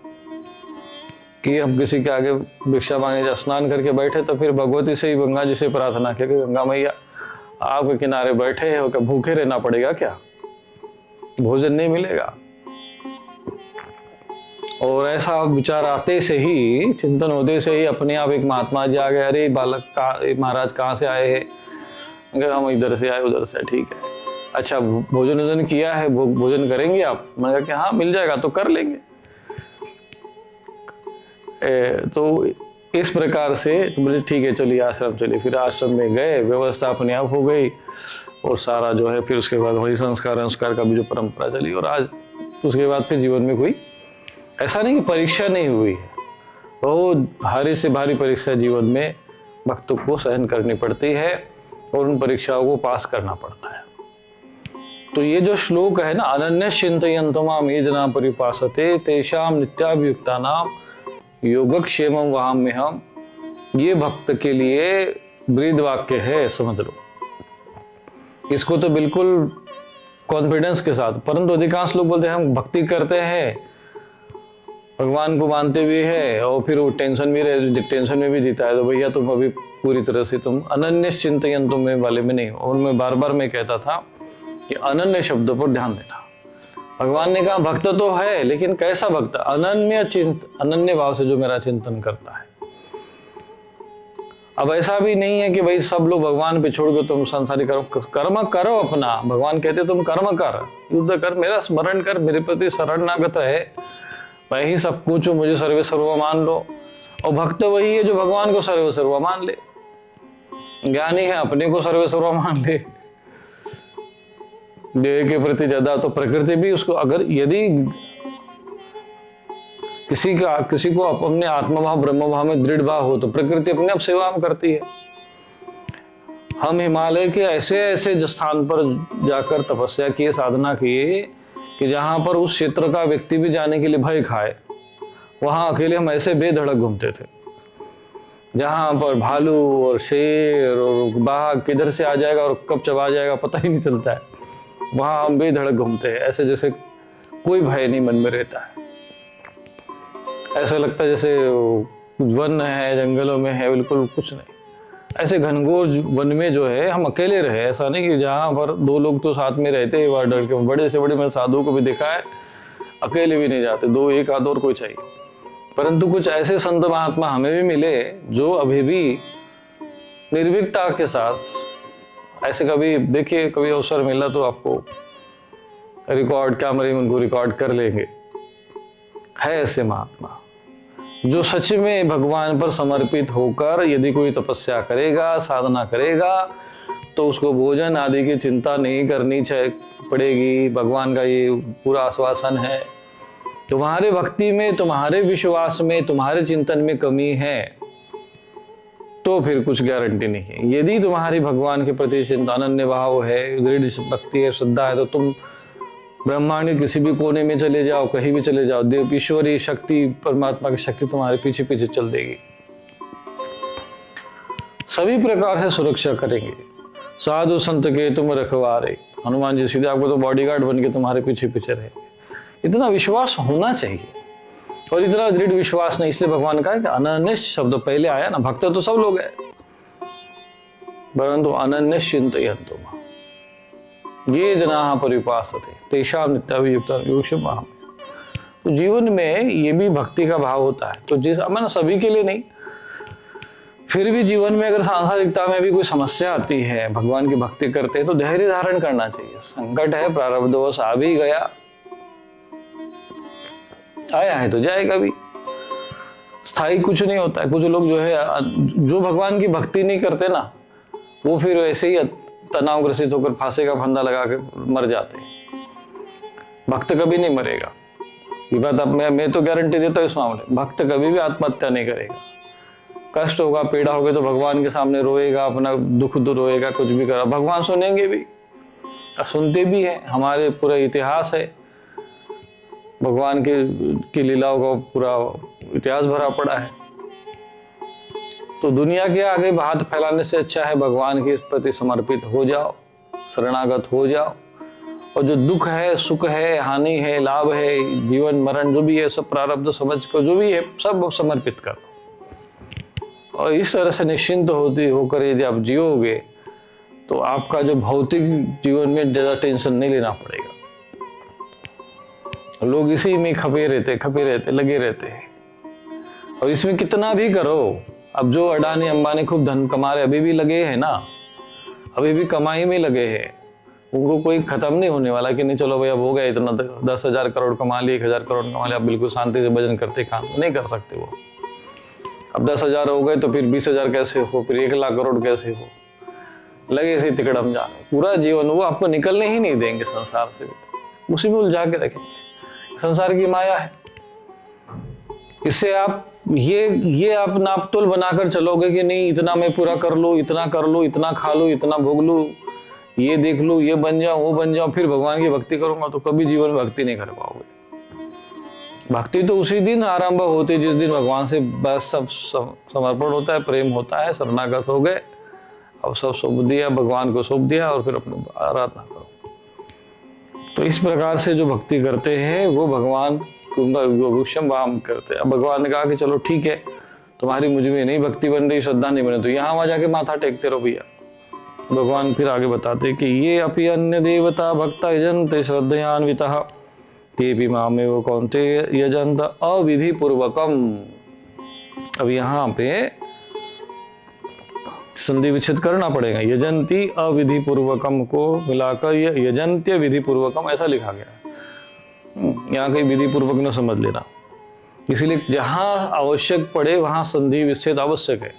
कि हम किसी के आगे भिक्षा मांगे। जब स्नान करके बैठे तो फिर भगवती से ही, गंगा जी से प्रार्थना की कि गंगा मैया आपके किनारे बैठे हैं, क्या भूखे रहना पड़ेगा क्या, भोजन नहीं मिलेगा। और ऐसा विचार आते से ही, चिंतन होते से ही अपने आप एक महात्मा जी आ गए, अरे बालक का महाराज कहाँ से आए हैं, अगर हम इधर से आए, उधर से, ठीक है, अच्छा भोजन वोजन किया है, भोजन करेंगे आप? मैंने कहा कि हाँ मिल जाएगा तो कर लेंगे। तो इस प्रकार से बोले ठीक है चलिए आश्रम चलिए। फिर आश्रम में गए, व्यवस्था अपने आप हो गई और सारा जो है फिर उसके बाद वही संस्कार का भी जो परंपरा चली। और आज उसके बाद फिर जीवन में कोई ऐसा नहीं कि परीक्षा नहीं हुई है, बहुत भारी से भारी परीक्षा जीवन में भक्तों को सहन करनी पड़ती है और उन परीक्षाओं को पास करना पड़ता है। तो ये जो श्लोक है ना, अनन्य चिंतयन्तो माम ये जना परिपासते तेषाम नित्याभियुक्तानाम योगक्षेमं वहाम्यहम्, ये भक्त के लिए ब्रीद वाक्य है, समझ लो इसको तो बिल्कुल कॉन्फिडेंस के साथ। परंतु अधिकांश लोग बोलते हैं हम भक्ति करते हैं, भगवान को मानते भी है और फिर वो टेंशन में भी जीता है, तो भैया तुम अभी पूरी तरह से तुम अनन्य चिंतयन्तो में वाले में नहीं हो। और मैं बार बार मैं कहता था कि अनन्य शब्दों पर ध्यान देना। भगवान ने कहा भक्त तो है, लेकिन कैसा भक्त? अनन्य भाव से जो मेरा चिंतन करता है। अब ऐसा भी नहीं है कि भाई सब लोग भगवान पे छोड़ के तुम संसारी कर्म करो अपना। भगवान कहते तुम कर्म कर, युद्ध कर, मेरा स्मरण कर, मेरे प्रति शरणागत रहे, मैं ही सब कुछ हूं, मुझे सर्वे सर्वा मान लो। और भक्त वही है जो भगवान को सर्वे सर्वा मान ले। ज्ञानी है अपने को सर्वे सर्वा मान ले। देह के प्रति ज्यादा तो प्रकृति भी उसको, अगर यदि किसी को अपने आत्मभाव ब्रह्म भाव में दृढ़ भाव हो तो प्रकृति अपने आप सेवा में करती है। हम हिमालय के ऐसे ऐसे स्थान पर जाकर तपस्या किए, साधना किए कि जहां पर उस क्षेत्र का व्यक्ति भी जाने के लिए भय खाए, वहां अकेले हम ऐसे बेधड़क घूमते थे। जहां पर भालू और शेर और बाघ किधर से आ जाएगा और कब चबा जाएगा पता ही नहीं चलता है, वहां हम बेधड़क घूमते हैं, ऐसे जैसे कोई भय नहीं मन में रहता है। ऐसा लगता है जैसे वन है, जंगलों में है, बिल्कुल कुछ नहीं। ऐसे घनघोर वन में जो है हम अकेले रहे। ऐसा नहीं कि जहाँ पर दो लोग तो साथ में रहते हैं, डर के बड़े से बड़े मैंने साधुओं को भी देखा है अकेले भी नहीं जाते, दो एक आध और कोई चाहिए। परंतु कुछ ऐसे संत महात्मा हमें भी मिले जो अभी भी निर्भीकता के साथ, ऐसे कभी देखिए, कभी अवसर मिला तो आपको रिकॉर्ड कैमरे में उनको रिकॉर्ड कर लेंगे। है ऐसे महात्मा जो सच में भगवान पर समर्पित होकर यदि कोई तपस्या करेगा, साधना करेगा, तो उसको भोजन आदि की चिंता नहीं करनी पड़ेगी। भगवान का ये पूरा आश्वासन है। तुम्हारे भक्ति में, तुम्हारे विश्वास में, तुम्हारे चिंतन में कमी है तो फिर कुछ गारंटी नहीं है। यदि तुम्हारी भगवान के प्रति चिंता, अनन्य भाव है, दृढ़ भक्ति है, श्रद्धा है, तो तुम ब्रह्मांड के किसी भी कोने में चले जाओ, कहीं भी चले जाओ, देव ईश्वरी शक्ति, परमात्मा की शक्ति तुम्हारे पीछे पीछे चल देगी, सभी प्रकार से सुरक्षा करेंगे। साधु संत के तुम रखवारे, हनुमान जी सीधे आपको तो बॉडीगार्ड बन के तुम्हारे पीछे पीछे रहेंगे। इतना विश्वास होना चाहिए, और इतना दृढ़ विश्वास नहीं, इसलिए भगवान का है कि अनन्य शब्द पहले आया ना। भक्त तो सब लोग हैं, परंतु अनन्य चिंतयन्तु ये जना परिपासते तेषां नित्याभियुक्ता योगक्षेम माम। तो जीवन में ये भी भक्ति का भाव होता है। तो जिस मैंने सभी के लिए नहीं, फिर भी जीवन में अगर सांसारिकता में भी कोई समस्या आती है, भगवान की भक्ति करते हैं तो धैर्य धारण करना चाहिए। संकट है, प्रारब्धवश आ भी गया, आया है तो जाएगा भी, स्थायी कुछ नहीं होता है। कुछ लोग जो है, जो भगवान की भक्ति नहीं करते ना, वो फिर ऐसे ही तनाव ग्रसित होकर फांसी का फंदा लगा के मर जाते हैं। भक्त कभी नहीं मरेगा, ये बात अब मैं तो गारंटी देता हूँ इस मामले। भक्त कभी भी आत्महत्या नहीं करेगा। कष्ट होगा, पीड़ा होगी तो भगवान के सामने रोएगा, अपना दुख दूर रोएगा, कुछ भी करेगा, भगवान सुनेंगे भी, सुनते भी है। हमारे पूरा इतिहास है, भगवान की लीलाओं का पूरा इतिहास भरा पड़ा है। तो दुनिया के आगे हाथ फैलाने से अच्छा है भगवान के प्रति समर्पित हो जाओ, शरणागत हो जाओ, और जो दुख है, सुख है, हानि है, लाभ है, जीवन मरण जो भी है, सब प्रारब्ध समझ कर जो भी है सब समर्पित करो। और इस तरह से निश्चिंत होकर यदि आप जियोगे तो आपका जो भौतिक जीवन में ज्यादा टेंशन नहीं लेना पड़ेगा। लोग इसी में खपे रहते लगे रहते हैं, और इसमें कितना भी करो। अब जो अडानी अंबानी खूब धन कमा रहे, अभी भी लगे हैं ना, अभी भी कमाई में लगे हैं। उनको कोई खत्म नहीं होने वाला कि नहीं चलो भाई अब हो गया इतना, 10,000 करोड़ कमा लिए, 1,000 करोड़ कमा लिया, अब बिल्कुल शांति से भजन करते, काम नहीं कर सकते वो। अब 10,000 हो गए तो फिर 20,000 कैसे हो, फिर 1,00,000 करोड़ कैसे हो, लगे से तिकड़म जाने। पूरा जीवन वो आपको निकलने ही नहीं देंगे संसार से, उसी में उलझा के रखेंगे। संसार की माया है। इससे आप ये आप नापतोल बनाकर चलोगे कि नहीं इतना मैं पूरा कर लूँ, इतना कर लूँ, इतना खा लूँ, इतना भोग लूँ, ये देख लूँ, ये बन जाऊं, वो बन जाऊं, फिर भगवान की भक्ति करूंगा, तो कभी जीवन में भक्ति नहीं कर पाओगे। भक्ति तो उसी दिन आरंभ होती है जिस दिन भगवान से बस सब समर्पण होता है, प्रेम होता है, शरणागत हो गए, अब सब सौंप दिया, भगवान को सौंप दिया, और फिर अपने आराधना करो। तो इस प्रकार से जो भक्ति करते हैं वो भगवान योगक्षेम वाम करते हैं। अब भगवान ने कहा कि चलो ठीक है, तुम्हारी मुझ में नहीं भक्ति बन रही, श्रद्धा नहीं बने, तो यहाँ वहां जाके माथा टेकते रहो भैया। भगवान फिर आगे बताते कि ये अपि अन्य देवता भक्ता यजन्ते श्रद्धयान्वितः तेऽपि मामेव कौन्तेय यजन्त अविधि पूर्वकम। अब यहाँ पे संधि विच्छेद करना पड़ेगा। यजंती अविधि पूर्वकम को मिलाकर ये यजंत्य विधि पूर्वकम ऐसा लिखा गया है। यहाँ कहीं विधि पूर्वक न समझ लेना। इसीलिए जहां आवश्यक पड़े वहां संधि विच्छेद आवश्यक है।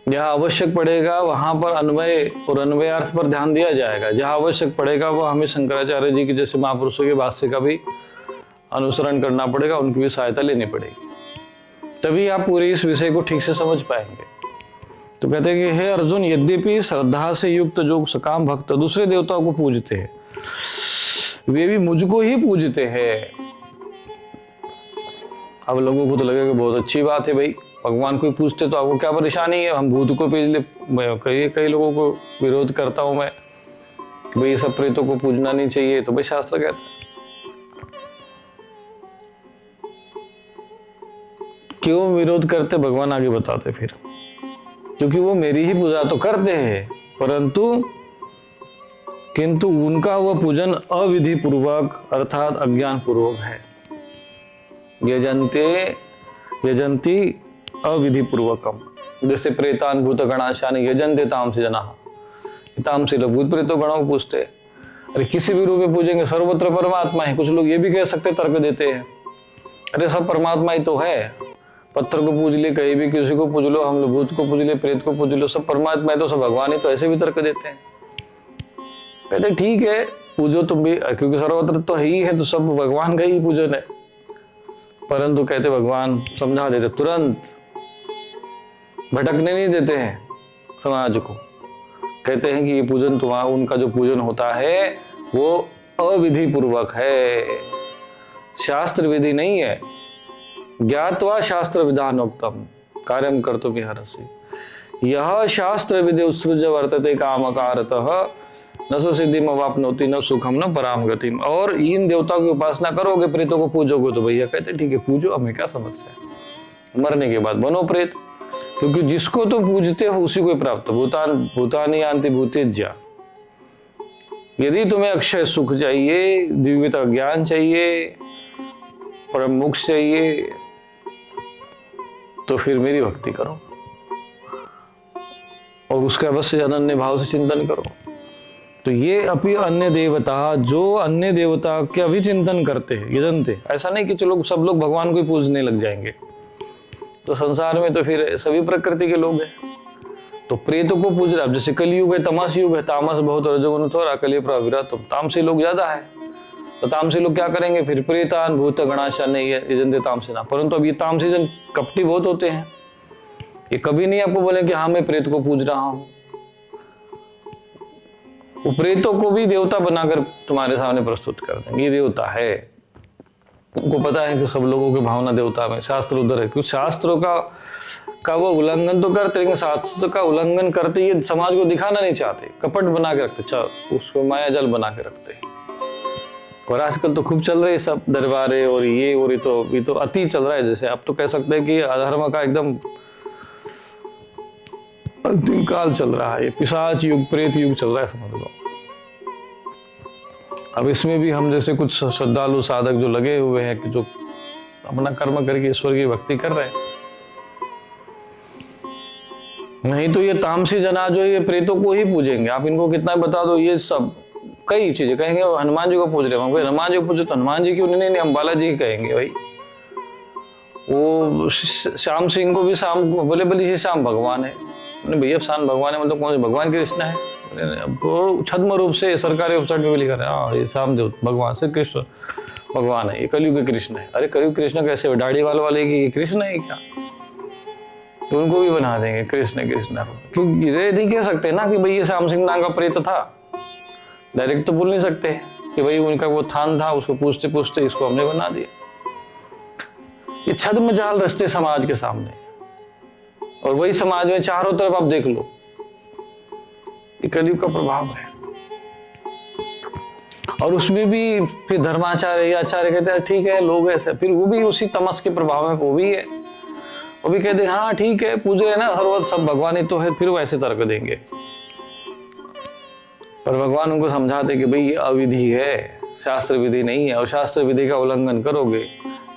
जहां आवश्यक पड़ेगा वहां पर अन्वय और अन्वयार्थ पर ध्यान दिया जाएगा। जहां आवश्यक पड़ेगा वह हमें शंकराचार्य जी के जैसे महापुरुषों के भाष्य का भी अनुसरण करना पड़ेगा, उनकी भी सहायता लेनी पड़ेगी, तभी आप पूरे इस विषय को ठीक से समझ पाएंगे। तो कहते हैं कि हे अर्जुन, यद्यपि श्रद्धा से युक्त जो सकाम भक्त दूसरे देवताओं को पूजते हैं, वे भी मुझको ही पूजते हैं। अब लोगों को तो लगेगा बहुत अच्छी बात है भाई, भगवान को ही पूछते तो आपको क्या परेशानी है, हम भूत को पूज ले। कई लोगों को विरोध करता हूं मैं कि भाई ये सब प्रेतों को पूजना नहीं चाहिए। तो भाई शास्त्र कहता है, क्यों विरोध करते भगवान आगे बताते फिर, क्योंकि वो मेरी ही पूजा तो करते हैं, किंतु उनका वह पूजन अविधि पूर्वक अर्थात अज्ञान पूर्वक है। यजंती अविधि पूर्वकम, जैसे प्रेतान भूत गणाशानि यजंते तामसी जनाः, तामसी लोग भूत प्रेतों गणों को पूजते हैं। अरे किसी भी रूप में पूजेंगे, सर्वत्र परमात्मा है। कुछ लोग ये भी कह सकते, तर्क देते हैं, अरे सब परमात्मा ही तो है, पत्थर को पूज ले, कहीं भी किसी को पूज लो, हम लोग भूत को पूज ले, प्रेत को पूज लो, सब परमात्मा है तो सब भगवान ही तो, ऐसे भी तर्क देते हैं। कहते ठीक है पूजो तुम भी, क्योंकि सर्वत्र तो ही है तो सब भगवान का ही पूजन है। परंतु कहते भगवान समझा देते, तुरंत भटकने नहीं देते हैं समाज को। कहते हैं कि ये पूजन तुम्हारा, उनका जो पूजन होता है वो अविधि पूर्वक है, शास्त्र विधि नहीं है। ज्ञात्वा शास्त्र विधानोक्तम कार्यम कर्तुम इहारसि, यह शास्त्र विधि उत्सृज्य वर्तते कामकारतः न स सिद्धिम अवाप्नोति न सुखम न पराम गतिम। और इन देवताओं की उपासना करोगे, प्रेतों को पूजोगे, तो भैया कहते ठीक है पूजो, हमें क्या समस्या है, मरने के बाद बनो प्रेत, क्योंकि जिसको तो पूजते हो उसी को प्राप्त। भूतानि यान्ति भूतेज्या, यदि तुम्हें अक्षय सुख चाहिए, दिव्यता ज्ञान चाहिए, परम मोक्ष चाहिए, तो फिर मेरी भक्ति करो और उसका अवश्य अनन्य भाव से चिंतन करो। तो ये अपि अन्य देवता, जो अन्य देवता के अभी चिंतन करते हैं, यजंते, ऐसा नहीं कि चलो सब लोग भगवान को ही पूजने लग जाएंगे। तो संसार में तो फिर सभी प्रकृति के लोग हैं, तो प्रेतों को पूज रहे। अब जैसे कलयुग है, तमस युग है, तामस बहुत रजोगुण थोड़ा, कलि प्रविरा, तो तामसी लोग ज्यादा है। तो तामसी लोग क्या करेंगे फिर, प्रेतान भूत गणाशानि यजन्ते तामसिना। परंतु अब ये तामसी जन कपटी बहुत होते हैं, ये कभी नहीं आपको बोले कि हाँ मैं प्रेत को पूज रहा हूं। वो प्रेतों को भी देवता बनाकर तुम्हारे सामने प्रस्तुत कर देंगे, ये देवता है। उनको पता है कि सब लोगों की भावना देवता में, शास्त्र उधर है, क्योंकि शास्त्रों का वो उल्लंघन तो करते, लेकिन शास्त्र का उल्लंघन करते ये समाज को दिखाना नहीं चाहते, कपट बना के रखते, उसको माया जाल बना के रखते। और आजकल तो खूब चल रहे सब दरबारे और ये तो अति चल रहा है। जैसे आप तो कह सकते हैं कि अधर्म का एकदम अंतिम काल चल रहा है, पिशाच युग, प्रेत युग चल रहा है समझ लो। अब इसमें भी हम जैसे कुछ श्रद्धालु साधक जो लगे हुए हैं कि जो अपना कर्म करके ईश्वर की भक्ति कर रहे हैं, नहीं तो ये तामसी जना जो ये प्रेतों को ही पूजेंगे। आप इनको कितना बता दो, ये सब कई चीजें कहेंगे, हनुमान जी को पूज रहे हैं, हनुमान जी को पूजे तो हनुमान जी क्यों नहीं, हम बालाजी ही कहेंगे भाई। वो श्याम सिंह को भी शाम बोले बली श्याम भगवान है, भैया शाम भगवान है, मतलब कौन से भगवान कृष्ण है? वो छद्म रूप से सरकारी वेबसाइट में भी लिखा है, हाँ ये शामदेव भगवान श्री कृष्ण भगवान है, ये कलयुग के कृष्ण है। अरे कलयुग कृष्ण कैसे, दाढ़ी वाले की कृष्ण है क्या? तो उनको भी बना देंगे कृष्ण कृष्ण, क्योंकि ये नहीं कह सकते ना कि भाई ये श्याम सिंह नाम का प्रेत था, डायरेक्ट तो बोल नहीं सकते कि भाई उनका वो थान था, उसको पूछते पूछते इसको हमने बना दिया। ये छद्म जाल रचते समाज के सामने, और वही समाज में चारों तरफ आप देख लो, ये कलयुग का प्रभाव है। और उसमें भी फिर धर्माचार्य या आचार्य कहते हैं ठीक है लोग ऐसे, फिर वो भी उसी तमस के प्रभाव में वो भी है, वो भी कहते हैं हाँ ठीक है पूज रहे ना सर्वत्र सब भगवान ही तो है, फिर वो ऐसे तर्क देंगे। पर भगवान उनको समझाते कि भाई ये अविधि है, शास्त्र विधि नहीं है, और शास्त्र विधि का उल्लंघन करोगे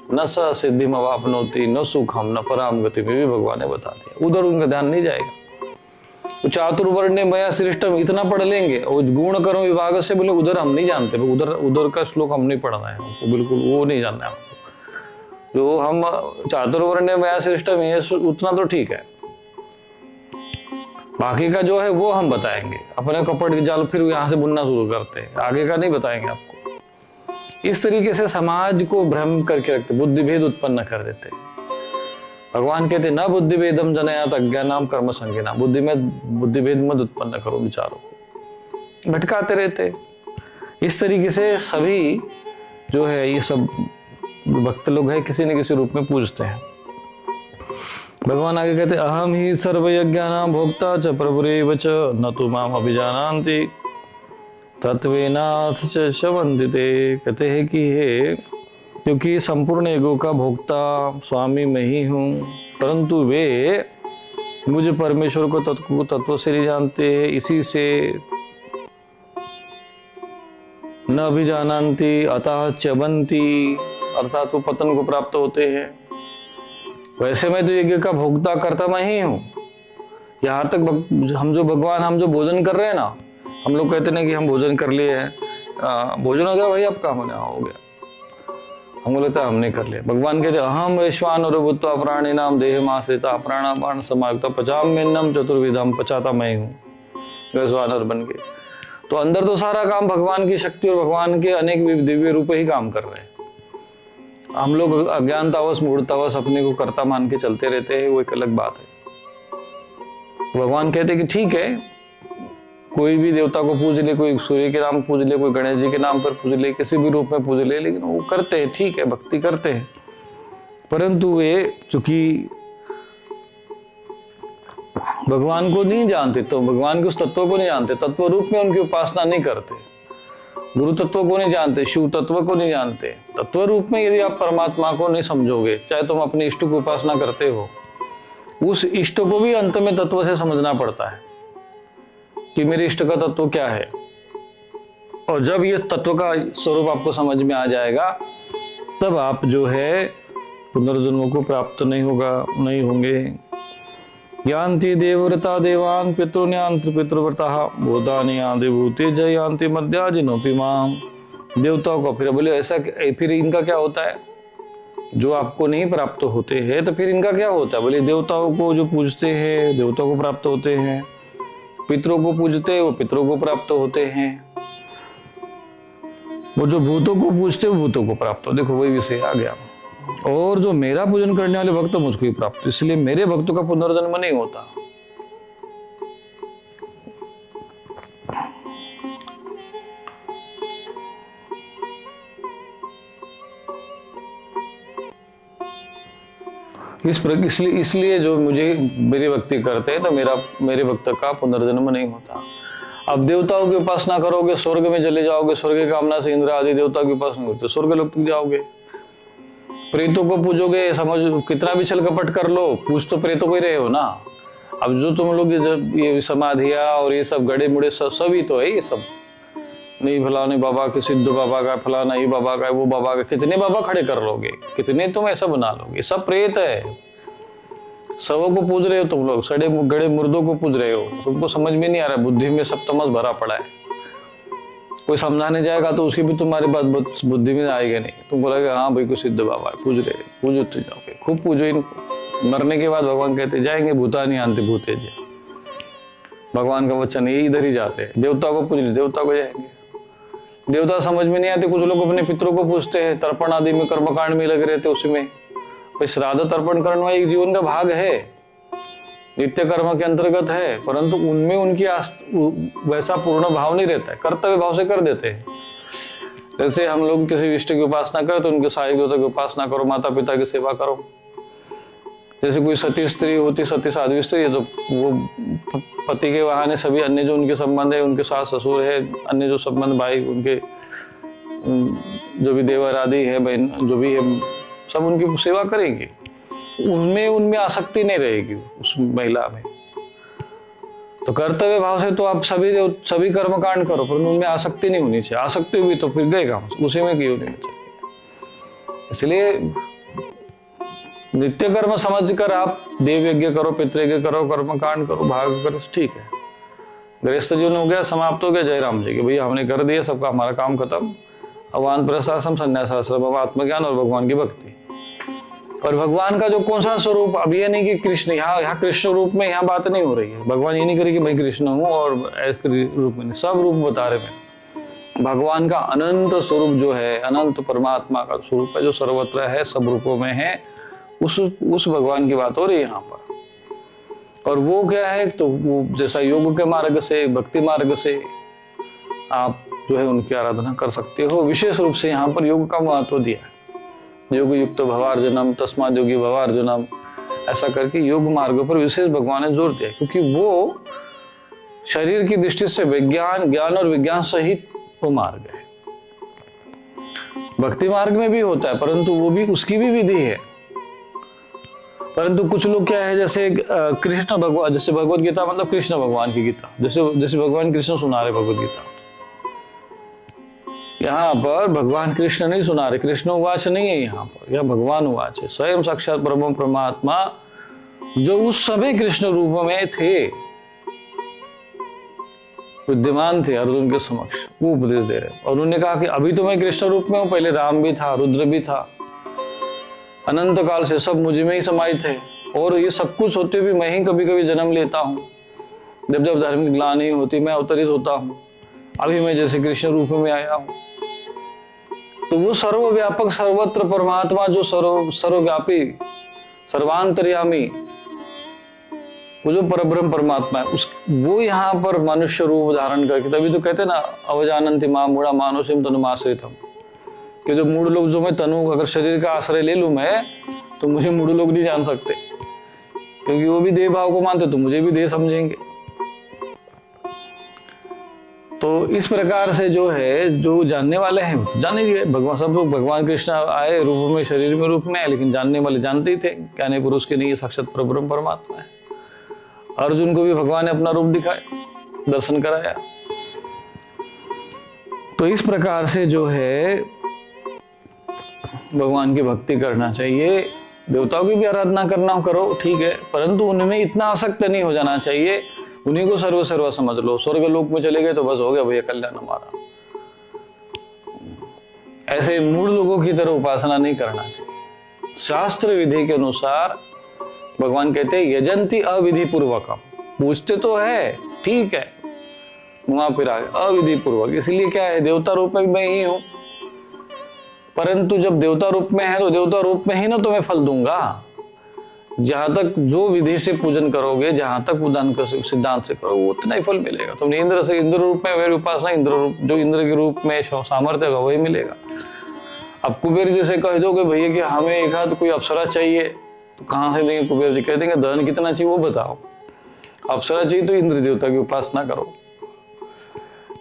न स सिद्धिम अवापनोति न सुखम न पराम गति में भी भगवान ने बता दिया। उधर उनका ध्यान नहीं जाएगा। तो चातुर्वर्ण्य मया सृष्टम इतना पढ़ लेंगे और गुण कर्म विभाग से बोले उधर हम नहीं जानते, उधर का श्लोक हम नहीं पढ़ना है हमको, बिल्कुल वो नहीं जानना है हमको। जो हम चातुर्वर्ण्य मया सृष्टम ये उतना तो ठीक है, बाकी का जो है वो हम बताएंगे। अपने कपड़ के जाल फिर यहाँ से बुनना शुरू करते हैं, आगे का नहीं बताएंगे आपको। इस तरीके से समाज को भ्रम करके रखते, बुद्धि भेद उत्पन्न कर देते। भगवान कहते न बुद्धि भेदम जनयात अज्ञानाम कर्म संज्ञाना, बुद्धि भेद मत उत्पन्न करो विचारों को, भटकाते रहते। इस तरीके से सभी जो है ये सब भक्त लोग है किसी न किसी रूप में पूजते हैं। भगवान आगे कहते अहम ही सर्वयज्ञानां भोक्ता च प्रभुरेव च न तु माम अभिजानान्ति तत्वेनाथ च शवन्ति ते। कहते हैं कि हे, क्योंकि संपूर्ण यज्ञों का भोक्ता स्वामी मैं ही हूँ, परंतु वे मुझे परमेश्वर को तत्व से नहीं जानते, इसी से न अभिजानान्ति अतः च्यवन्ति, अर्थात वो पतन को प्राप्त होते हैं। वैसे मैं तो यज्ञ का भोक्ता करता मैं ही हूँ। यहाँ तक हम जो भोजन कर रहे हैं ना, हम लोग कहते हैं कि हम भोजन कर लिए हैं, भोजन हो गया भाई आपका, होने हो गया, हमको लगता है हमने कर लिया। भगवान कहते अहम वैश्वानरो भूत्वा प्राणिनाम देहमाश्रिता प्राणापान समायुक्ता पचाम्यन्नम चतुर्विधम, पचाता मैं हूँ वैश्वानर बन के। तो अंदर तो सारा काम भगवान की शक्ति और भगवान के अनेक दिव्य रूप ही काम कर रहे हैं। हम लोग अज्ञानतावश मूढ़तावश अपने को कर्ता मान के चलते रहते हैं, वो एक अलग बात है। भगवान कहते हैं कि ठीक है, कोई भी देवता को पूज ले, कोई सूर्य के नाम पूज ले, कोई गणेश जी के नाम पर पूज ले, किसी भी रूप में पूज ले, लेकिन वो करते हैं, ठीक है, भक्ति करते हैं, परंतु वे चूंकि भगवान को नहीं जानते, तो भगवान के उस तत्व को नहीं जानते, तत्व रूप में उनकी उपासना नहीं करते, गुरु तत्व को नहीं जानते, शिव तत्व को नहीं जानते। तत्व रूप में यदि आप परमात्मा को नहीं समझोगे, चाहे तुम अपने इष्ट की उपासना करते हो, उस इष्ट को भी अंत में तत्व से समझना पड़ता है कि मेरे इष्ट का तत्व क्या है। और जब ये तत्व का स्वरूप आपको समझ में आ जाएगा, तब आप जो है पुनर्जन्म को प्राप्त नहीं होंगे। यान्ति देवव्रता देवान् पितॄन्यान्ति पितृव्रताः भूतानि यान्ति भूतेज यान्ति मध्याजिनोऽपि माम्। देवताओं को फिर बोले ऐसा, फिर इनका क्या होता है जो आपको नहीं प्राप्त होते हैं, तो फिर इनका क्या होता है? बोले देवताओं को जो पूजते हैं देवताओं को प्राप्त होते हैं, पितरों को पूजते हैं वो पितरों को प्राप्त होते हैं, वो जो भूतों को पूजते हैं भूतों को प्राप्त हो। देखो वही विषय आ गया। और जो मेरा पूजन करने वाले भक्त मुझको ही प्राप्त, इसलिए मेरे भक्तों का पुनर्जन्म नहीं होता। इसलिए जो मुझे मेरी भक्ति करते हैं तो मेरे भक्त का पुनर्जन्म नहीं होता। अब देवताओं की उपासना करोगे स्वर्ग में चले जाओगे, स्वर्ग की कामना से इंद्र आदि देवताओं की उपासना करते स्वर्ग लोग तक जाओगे। प्रेतों को पूजोगे, समझ कितना भी छल कपट कर लो, पूछ तो प्रेतों को ही रहे हो ना। अब जो तुम लोग ये समाधिया और ये सब गड़े मुड़े सब ही तो है, ये सब नहीं फलाने बाबा के, सिद्ध बाबा का, फलाना ये बाबा का, वो बाबा का, कितने बाबा खड़े कर लोगे, कितने तुम ऐसा बना लोगे, सब प्रेत है। सबों को पूज रहे हो तुम लोग, सड़े गड़े मुर्दों को पूज रहे हो, तुमको समझ में नहीं आ रहा, बुद्धि में सब तमस भरा पड़ा है। कोई समझाने जाएगा तो उसकी भी तुम्हारी बात बुद्धि में आएगा नहीं, तुम बोलोगे हाँ भाई को सिद्ध बाबा है, पूज रहे, पूजते जाओगे, खूब पूजो इनको। मरने के बाद भगवान कहते जाएंगे भूतानि यान्ति भूतेज, भगवान का वचन ये इधर ही जाते हैं। देवता को पूज ले, देवता को जाएंगे। देवता समझ में नहीं आते, कुछ लोग अपने पितरों को पूछते हैं, तर्पण आदि में कर्मकांड में लगे रहते, उसी में श्राद्ध तर्पण करना एक जीवन का भाग है, नित्य कर्म के अंतर्गत है, परंतु उनमें उनकी वैसा पूर्ण भाव नहीं रहता है, कर्तव्य भाव से कर देते हैं। जैसे हम लोग किसी इष्ट की उपासना करें तो उनके सहायक देवता की उपासना करो, माता पिता की सेवा करो। जैसे कोई सती स्त्री होती, सती साध्वी स्त्री है, तो वो पति के बहाने सभी अन्य जो उनके संबंध है, उनके सास ससुर है, अन्य जो संबंध भाई उनके जो भी देवर आदि है, बहन जो भी है, सब उनकी सेवा करेंगे। उनमें आसक्ति नहीं रहेगी उस महिला में। तो कर्तव्य भाव से तो आप सभी कर्मकांड करो, पर उनमें आसक्ति नहीं होनी चाहिए। आसक्ति हुई तो फिर गए काम, उसी में क्यों नहीं चाहिए। इसलिए नित्य कर्म समझकर आप देव यज्ञ करो, पितृयज्ञ करो, कर्म कांड करो, भाग करो, ठीक है। गृहस्थ जीवन हो गया, समाप्त हो गया, जय राम जी के, भैया हमने कर दिया, सबका हमारा काम खत्म। अब वानप्रस्थाश्रम, संन्यासाश्रम, आत्मज्ञान और भगवान की भक्ति। और भगवान का जो कौन सा स्वरूप, अब ये नहीं कि कृष्ण, यहाँ कृष्ण रूप में यहाँ बात नहीं हो रही है। भगवान ये नहीं करे कि मैं कृष्ण हूँ और ऐसे रूप में, सब रूप बता रहे हैं। भगवान का अनंत स्वरूप जो है, अनंत परमात्मा का स्वरूप है जो सर्वत्र है, सब रूपों में है, उस भगवान की बात हो रही है यहाँ पर। और वो क्या है, तो वो जैसा योग के मार्ग से, भक्ति मार्ग से आप जो है उनकी आराधना कर सकते हो। विशेष रूप से यहाँ पर योग का महत्व दिया है। योग युक्त भवार्जुनम तस्माद् योगी भवार्जुनम, ऐसा करके योग मार्ग पर विशेष भगवान ने जोर दिया, क्योंकि वो शरीर की दृष्टि से विज्ञान, ज्ञान और विज्ञान सहित वो मार्ग है। भक्ति मार्ग में भी होता है, परंतु वो भी, उसकी भी विधि है। परंतु कुछ लोग क्या है, जैसे कृष्ण भगवान, जैसे भगवत गीता मतलब कृष्ण भगवान की गीता, जैसे भगवान कृष्ण सुना रहे भगवत गीता, यहाँ पर भगवान कृष्ण नहीं सुना रहे, कृष्ण उवाच नहीं है यहाँ पर, यह भगवान उवाच है। स्वयं साक्षात परम परमात्मा जो उस समय कृष्ण रूप में थे, विद्यमान थे अर्जुन के समक्ष, वो उपदेश दे रहे। और उन्होंने कहा कि अभी तो मैं कृष्ण रूप में हूं, पहले राम भी था, रुद्र भी था, अनंत काल से सब मुझ में ही समाहित थे, और ये सब कुछ होते हुए मैं ही कभी कभी जन्म लेता हूँ, जब जब धर्म की ग्लानि होती मैं अवतरित होता हूँ, अभी मैं जैसे कृष्ण रूप में आया हूँ। तो वो सर्वव्यापक सर्वत्र परमात्मा जो सर्वव्यापी सर्वांतर्यामी, वो जो परब्रह्म परमात्मा है, वो यहाँ पर मनुष्य रूप धारण करके, तभी तो कहते ना अवजानन्ति मां मूढ़ा मानुषिम तनुमाश्रितम, कि जो मूढ़ लोग, जो मैं तनु, अगर शरीर का आश्रय ले लूं मैं, तो मुझे मूढ़ लोग नहीं जान सकते, क्योंकि वो भी देह भाव को मानते, तो मुझे भी देह समझेंगे। तो इस प्रकार से जो है, जो जानने वाले हैं जानेंगे, भगवान सब लोग, भगवान कृष्ण आए रूप में, शरीर में रूप में आए, लेकिन जानने वाले जानते ही थे, ज्ञानी पुरुष के नहीं, साक्षात परब्रह्म परमात्मा है। अर्जुन को भी भगवान ने अपना रूप दिखाया, दर्शन कराया। तो इस प्रकार से जो है भगवान की भक्ति करना चाहिए। देवताओं की भी आराधना करना करो, ठीक है, परंतु उनमें इतना आसक्त नहीं हो जाना चाहिए, उन्हीं को सर्व समझ लो। स्वर्ग लोक में चले गए तो बस हो गया भैया कल्याण हमारा। ऐसे मूढ़ लोगों की तरह उपासना नहीं करना चाहिए। शास्त्र विधि के अनुसार भगवान कहते हैं यजंती अविधि पूर्वकम, पूछते तो है, ठीक है, वहां फिर आगे अविधि पूर्वक, इसलिए क्या है, देवता रूप में भी मैं ही हूं, परंतु जब देवता रूप में है तो देवता रूप में ही ना तुम्हें फल दूंगा। जहां तक जो विधि से पूजन करोगे, जहां तक उदान सिद्धांत से करोगे, उतना ही फल मिलेगा। तुमने इंद्र से, इंद्र रूप में मेरी उपासना, इंद्र रूप, जो इंद्र के रूप में सामर्थ्य होगा वही मिलेगा। अब कुबेर जी से कह दोगे भैया कि हमें एक हाथ कोई अप्सरा चाहिए, तो कहां से देंगे? कुबेर जी कह देंगे धन कितना चाहिए वो बताओ, अप्सरा चाहिए तो इंद्र देवता की उपासना करो।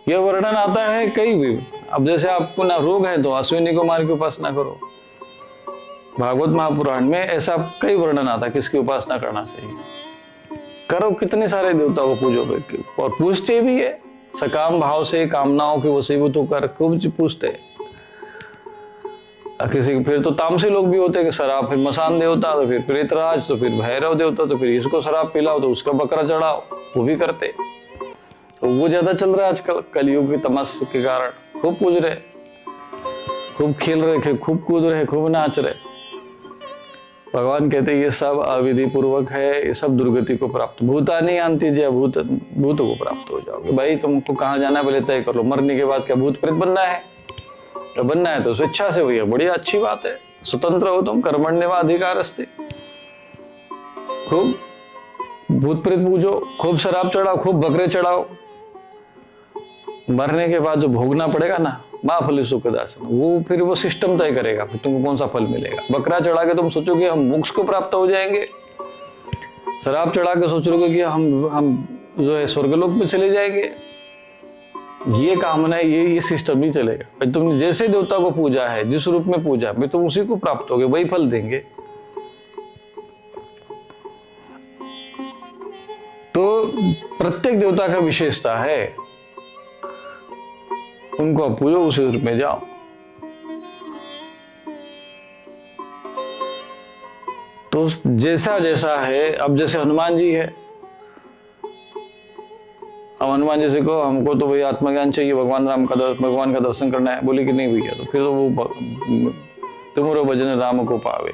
यह वर्णन आता है कई भी। अब जैसे आपको ना रोग है तो अश्विनी कुमार की उपासना करो, भागवत महापुराण में ऐसा कई वर्णन आता है किसकी उपासना करना चाहिए। करो, कितने सारे देवताओं को पूजोगे, और पूछते भी है सकाम भाव से, कामनाओं के वसीभूत होकर खूब पूछते हैं। किसी फिर तो तामसी लोग भी होते हैं कि शराब, फिर मसान देवता, तो फिर प्रेतराज, तो फिर भैरव देवता, तो फिर इसको शराब पिलाओ तो उसका बकरा चढ़ाओ, वो भी करते। तो वो ज्यादा चल रहा है आजकल, कलयुग की तमस्या के कारण। खूब पूज रहे, खूब खेल रहे, खूब कूद रहे, खूब नाच रहे। भगवान कहते ये सब अविधि पूर्वक है, ये सब दुर्गति को प्राप्त, भूतानी आंती जय, भूत को प्राप्त हो जाओगे। भाई तुमको कहाँ जाना है पहले तय कर लो, मरने के बाद क्या भूत प्रेत बनना है? तो बनना है तो स्वेच्छा से भैया, बड़ी अच्छी बात है, स्वतंत्र हो तुम, कर्मण्येवाधिकारस्ते। खूब भूत प्रेत पूजो, खूब शराब चढ़ाओ, खूब बकरे चढ़ाओ। मरने के बाद जो भोगना पड़ेगा ना, माँ फली सुखदासन, वो फिर वो सिस्टम तय करेगा फिर तुमको कौन सा फल मिलेगा। बकरा चढ़ा के तुम सोचोगे हम मोक्ष को प्राप्त हो जाएंगे, शराब चढ़ा के सोच रहे कि हम जो है स्वर्गलोक में चले जाएंगे। ये कामना है, ये सिस्टम नहीं चलेगा। भाई तुमने जैसे देवता को पूजा है, जिस रूप में पूजा है, तुम उसी को प्राप्त होगे, वही फल देंगे। तो प्रत्येक देवता का विशेषता है, उनको आप पूजो, उसी रूप में जाओ। तो जैसा जैसा है, अब जैसे हनुमान जी है, अब हनुमान जी से कहो हमको तो भाई आत्मज्ञान चाहिए, भगवान का दर्शन करना है, बोले कि नहीं भैया, तो फिर तो वो तुमरो भजन राम को पावे,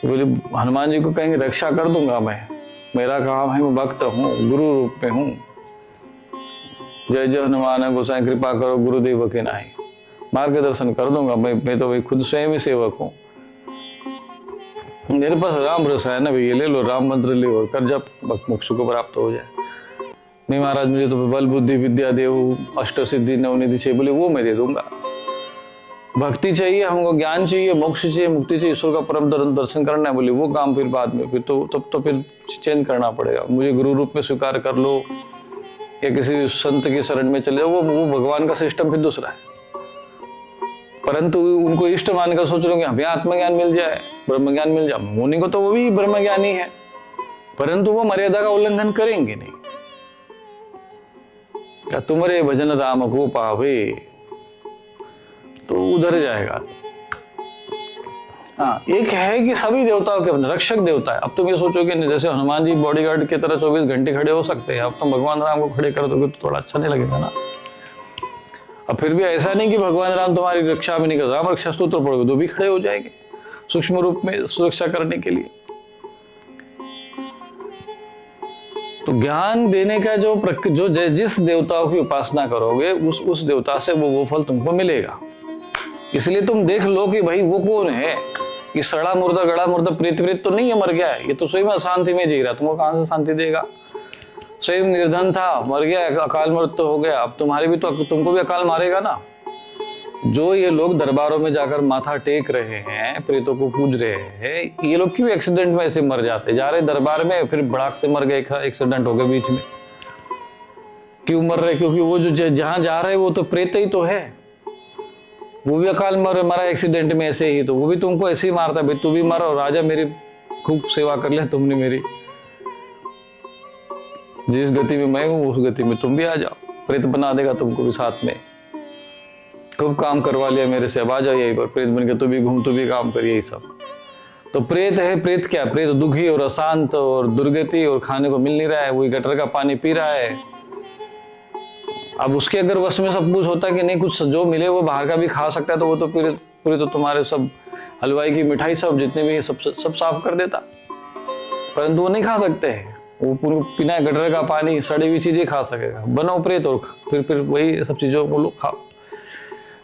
बोले हनुमान जी को कहेंगे रक्षा कर दूंगा मैं, मेरा काम है, मैं भक्त हूँ, गुरु रूप में हूँ, जय जय हनुमान गोसाई कृपा करो गुरुदेव के नाई, मार्गदर्शन कर दूंगा मैं तो भाई खुद स्वयं ही सेवक हूँ, मेरे पास राम रस है ना भैया, ले लो राम मंत्र ले और कर जब मोक्ष को प्राप्त हो जाए। नहीं महाराज मुझे तो बल बुद्धि विद्या देव अष्ट सिद्धि नवनिधि चाहिए, बोले वो मैं दे दूंगा। भक्ति चाहिए हमको, ज्ञान चाहिए, मोक्ष चाहिए, मुक्ति चाहिए, ईश्वर का परम दर्शन करना है, बोले वो काम फिर बाद में, फिर तो तब तो फिर चेंज करना पड़ेगा, मुझे गुरु रूप में स्वीकार कर लो या किसी संत की शरण में चले जाओ, वो भगवान का सिस्टम फिर दूसरा है। परंतु उनको इष्ट मानकर सोच रहे हमें आत्मज्ञान मिल जाए, ब्रह्म ज्ञान मिल जाए, मुनि को तो वो भी ब्रह्म ज्ञानी है, परंतु वो मर्यादा का उल्लंघन करेंगे नहीं। क्या तुम्हारे भजन राम को पावे, तो उधर जाएगा। हाँ, एक है कि सभी देवताओं के अपने रक्षक देवता है। अब तुम ये सोचोगे नहीं, जैसे हनुमान जी बॉडीगार्ड की तरह 24 घंटे खड़े हो सकते हैं, अब तुम भगवान राम को खड़े कर दोगे तो थोड़ा अच्छा नहीं लगेगा ना। अब फिर भी ऐसा नहीं कि भगवान राम तुम्हारी रक्षा भी नहीं कर, राम रक्षा स्तोत्र पढ़ोगे तो भी खड़े हो जाएंगे सूक्ष्म रूप में सुरक्षा करने के लिए। तो ज्ञान देने का जो जिस देवताओं की उपासना करोगे उस देवता से वो फल तुमको मिलेगा। इसलिए तुम देख लो कि भाई वो कौन है, ये सड़ा मुर्दा गड़ा मुर्दा प्रेत तो नहीं है, मर गया है, ये तो स्वयं अशांति में जी रहा, तुमको कहां से शांति देगा। स्वयं निर्धन था, मर गया, अकाल मृत्यु हो गया, अब तुम्हारे भी तो तुमको भी अकाल मारेगा ना। जो ये लोग दरबारों में जाकर माथा टेक रहे हैं, प्रेतों को पूज रहे हैं, ये लोग क्यों एक्सीडेंट में ऐसे मर जाते, जा रहे दरबार में फिर भड़ाक से मर गए, एक्सीडेंट हो गए बीच में, क्यों मर रहे? क्योंकि वो जो जहां जा रहे हैं वो तो प्रेत ही तो है, वो भी अकाल मरा एक्सीडेंट में ऐसे ही, तो वो भी तुमको ऐसे ही मारता, भाई तू भी मरो राजा, मेरी खूब सेवा कर ले तुमने, मेरी जिस गति में मैं हूं उस गति में तुम भी आ जाओ, प्रेत बना देगा तुमको भी साथ में, खूब काम करवा लिया मेरे से, अब आ जाओ यहीं पर प्रेत बन के, तू भी घूम, तू भी काम कर, यही सब। तो प्रेत है, प्रेत क्या, प्रेत दुखी और अशांत और दुर्गति और खाने को मिल नहीं रहा है, वही गटर का पानी पी रहा है। अब उसके अगर वश में सब कुछ होता है कि नहीं, कुछ जो मिले वो बाहर का भी खा सकता है, तो वो तो पूरे तो तुम्हारे सब हलवाई की मिठाई सब जितने भी सब साफ कर देता, परंतु वो नहीं खा सकते हैं, वो पूरे बिना गटर का पानी सड़ी हुई चीजें खा सकेगा। बनो प्रेत और फिर वही सब चीजों को लोग खाओ,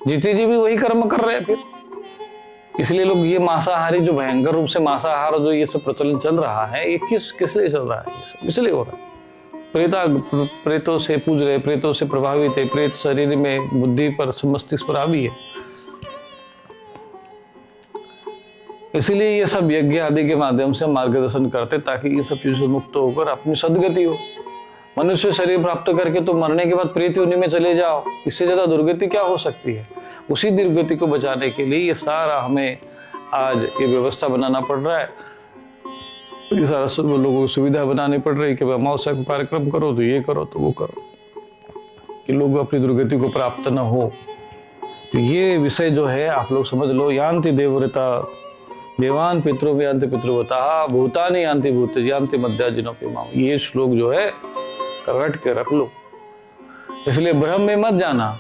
जीते जी भी वही कर्म कर रहे हैं फिर। इसलिए लोग ये मांसाहारी, जो भयंकर रूप से मांसाहार जो ये सब प्रचलन चल रहा है, ये किस लिए चल रहा है? ये सब इसलिए हो रहा है, प्रेतों से पूज रहे, प्रेतों से प्रभावित है, प्रेत शरीर में बुद्धि पर मस्तिष्क पर हावी है। इसलिए ये सब यज्ञ आदि के माध्यम से मार्गदर्शन करते, ताकि ये सब चीजों से मुक्त होकर अपनी सदगति हो। मनुष्य शरीर प्राप्त करके तो मरने के बाद प्रेत योनि में चले जाओ, इससे ज्यादा दुर्गति क्या हो सकती है? उसी दुर्गति को बचाने के लिए ये सारा हमें आज ये व्यवस्था बनाना पड़ रहा है, ये सारा लोगों को सुविधा बनानी पड़ रही है कि अमावस्या को कार्यक्रम करो, तो ये करो तो वो करो, कि लोग अपनी दुर्गति को प्राप्त न हो। तो ये विषय जो है आप लोग समझ लो, यान्ति देवव्रता देवान पितरो यान्ति पितृव्रता भूतानि यान्ति भूत यान्ति मध्याजिनोपि माम, ये श्लोक जो है रट के रख लो। इसलिए ब्रह्म में मत जाना।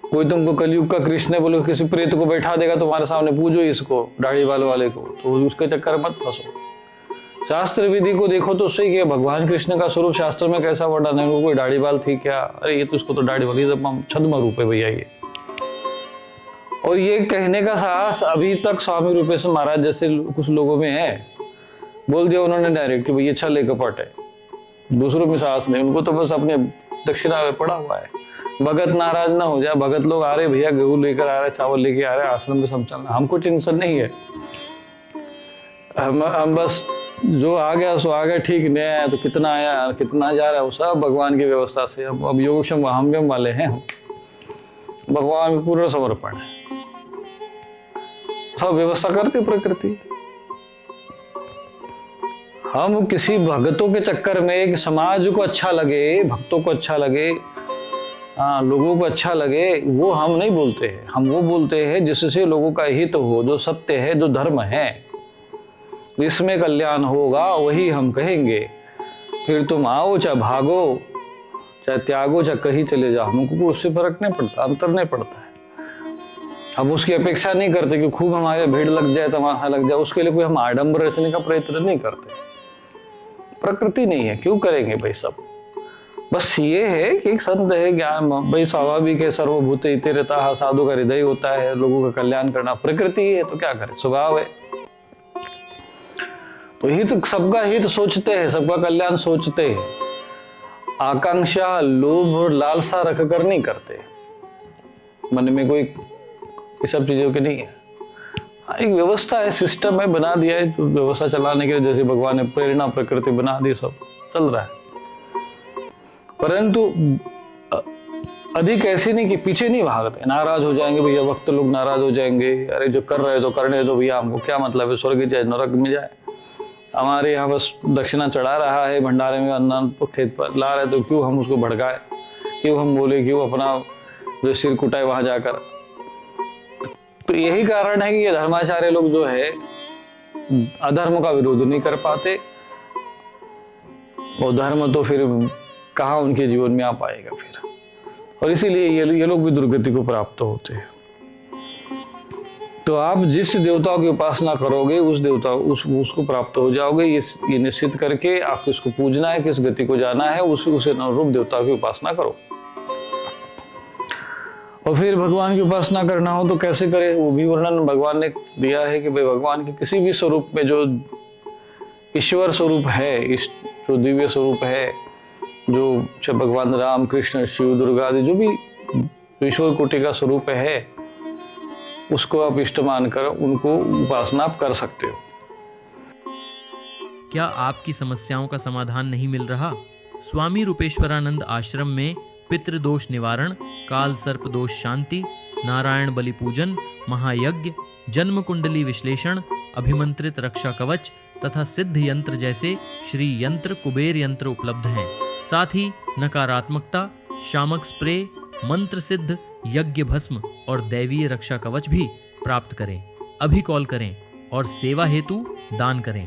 कोई तुमको कलयुग का कृष्ण बोलो, किसी प्रेत को बैठा देगा तुम्हारे सामने, पूजो इसको, दाढ़ी बाल वाले को, तो उसके चक्कर मत फंसो। शास्त्र विधि को देखो तो सही कि भगवान कृष्ण का स्वरूप शास्त्र में कैसा वर्णन है, उनको कोई दाढ़ी बाल थी क्या? अरे ये तो उसको तो दाढ़ी वाली छद्म रूप है भैया ये। और ये कहने का साहस अभी तक स्वामी रूपेश महाराज जैसे कुछ लोगों में है, बोल दिया उन्होंने डायरेक्ट कि भाई ये छल कपट है, दूसरों में साहस नहीं, उनको तो बस अपने दक्षिणा में पड़ा हुआ है। भगत नाराज ना हो जाए, भगत लोग आ रहे भैया, गेहूं लेकर आ रहे, चावल लेके आ रहे, आश्रम में सब चलना, हमको टेंशन नहीं है, हम बस जो आ गया सो आ गया, ठीक नहीं आया तो कितना आया कितना जा रहा है वो सब भगवान की व्यवस्था से। अब योगक्षम वाहम्यम वाले हैं हम, भगवान में पूर्ण समर्पण है, सब व्यवस्था करती प्रकृति। हम किसी भक्तों के चक्कर में, कि समाज को अच्छा लगे, भक्तों को अच्छा लगे, हाँ, लोगों को अच्छा लगे वो हम नहीं बोलते हैं, हम वो बोलते हैं जिससे लोगों का हित हो, जो सत्य है, जो धर्म है, जिसमें कल्याण होगा वही हम कहेंगे। फिर तुम आओ चाहे भागो, चाहे त्यागो, चाहे कहीं चले जाओ, हमको उससे फर्क नहीं पड़ता, अंतर नहीं पड़ता है। हम उसकी अपेक्षा नहीं करते कि खूब हमारे भीड़ लग जाए, तमाशा लग जाए, उसके लिए कोई हम आडंबर रचने का प्रयत्न नहीं करते। प्रकृति नहीं है, क्यों करेंगे भाई सब। बस ये है कि एक संत है, ज्ञान भाई स्वाभाविक है, सर्वभूत हिते रहता है, साधु का हृदय होता है, लोगों का कल्याण करना प्रकृति है, तो क्या करें, स्वभाव है। तो हित, सबका हित सोचते हैं, सबका कल्याण सोचते हैं, आकांक्षा, लोभ और लालसा रख कर नहीं करते, मन में कोई ये सब चीजों की नहीं है। एक व्यवस्था है, सिस्टम है, बना दिया है, तो व्यवस्था चलाने के लिए जैसे भगवान ने प्रेरणा प्रकृति बना दी, सब चल रहा है। परंतु अधिक ऐसे नहीं कि पीछे नहीं भागते, नाराज हो जाएंगे भैया, वक्त लोग नाराज हो जाएंगे, अरे जो कर रहे हो तो करने दो भैया, हमको क्या मतलब है, स्वर्ग जाए नरक में जाए, हमारे यहाँ बस दक्षिणा चढ़ा रहा है, भंडारे में अन्न खेत पर ला रहे, तो क्यों हम उसको भड़काए, क्यों हम बोले, क्यों अपना जो सिर कुटाए वहां जाकर। तो यही कारण है कि ये धर्माचार्य लोग जो है अधर्म का विरोध नहीं कर पाते, और धर्म तो फिर कहाँ उनके जीवन में आ पाएगा फिर, और इसीलिए ये लोग भी दुर्गति को प्राप्त होते हैं। तो आप जिस देवताओं की उपासना करोगे उस देवता उसको प्राप्त हो जाओगे, ये निश्चित करके आप किसको पूजना है, किस गति को जाना है, उसे अनुरूप देवता की उपासना करो। और फिर भगवान की उपासना करना हो तो कैसे करें, वो भी वर्णन भगवान ने दिया है कि भाई भगवान के किसी भी स्वरूप में जो ईश्वर स्वरूप है, जो दिव्य स्वरूप है, जो चाहे भगवान राम, कृष्ण, शिव, दुर्गा आदि जो भी ईश्वर कोटि का स्वरूप है, उसको आप इष्ट मानकर उनको उपासना आप कर सकते हो। क्या आपकी समस्याओं का समाधान नहीं मिल रहा? स्वामी रूपेश्वरानंद आश्रम में पितृदोष निवारण, काल सर्प दोष शांति, नारायण बलि पूजन, महायज्ञ, जन्म कुंडली विश्लेषण, अभिमंत्रित रक्षा कवच तथा सिद्ध यंत्र जैसे श्री यंत्र, कुबेर यंत्र उपलब्ध हैं। साथ ही नकारात्मकता, शामक स्प्रे, मंत्र सिद्ध यज्ञ भस्म और दैवीय रक्षा कवच भी प्राप्त करें। अभी कॉल करें और सेवा हेतु दान करें।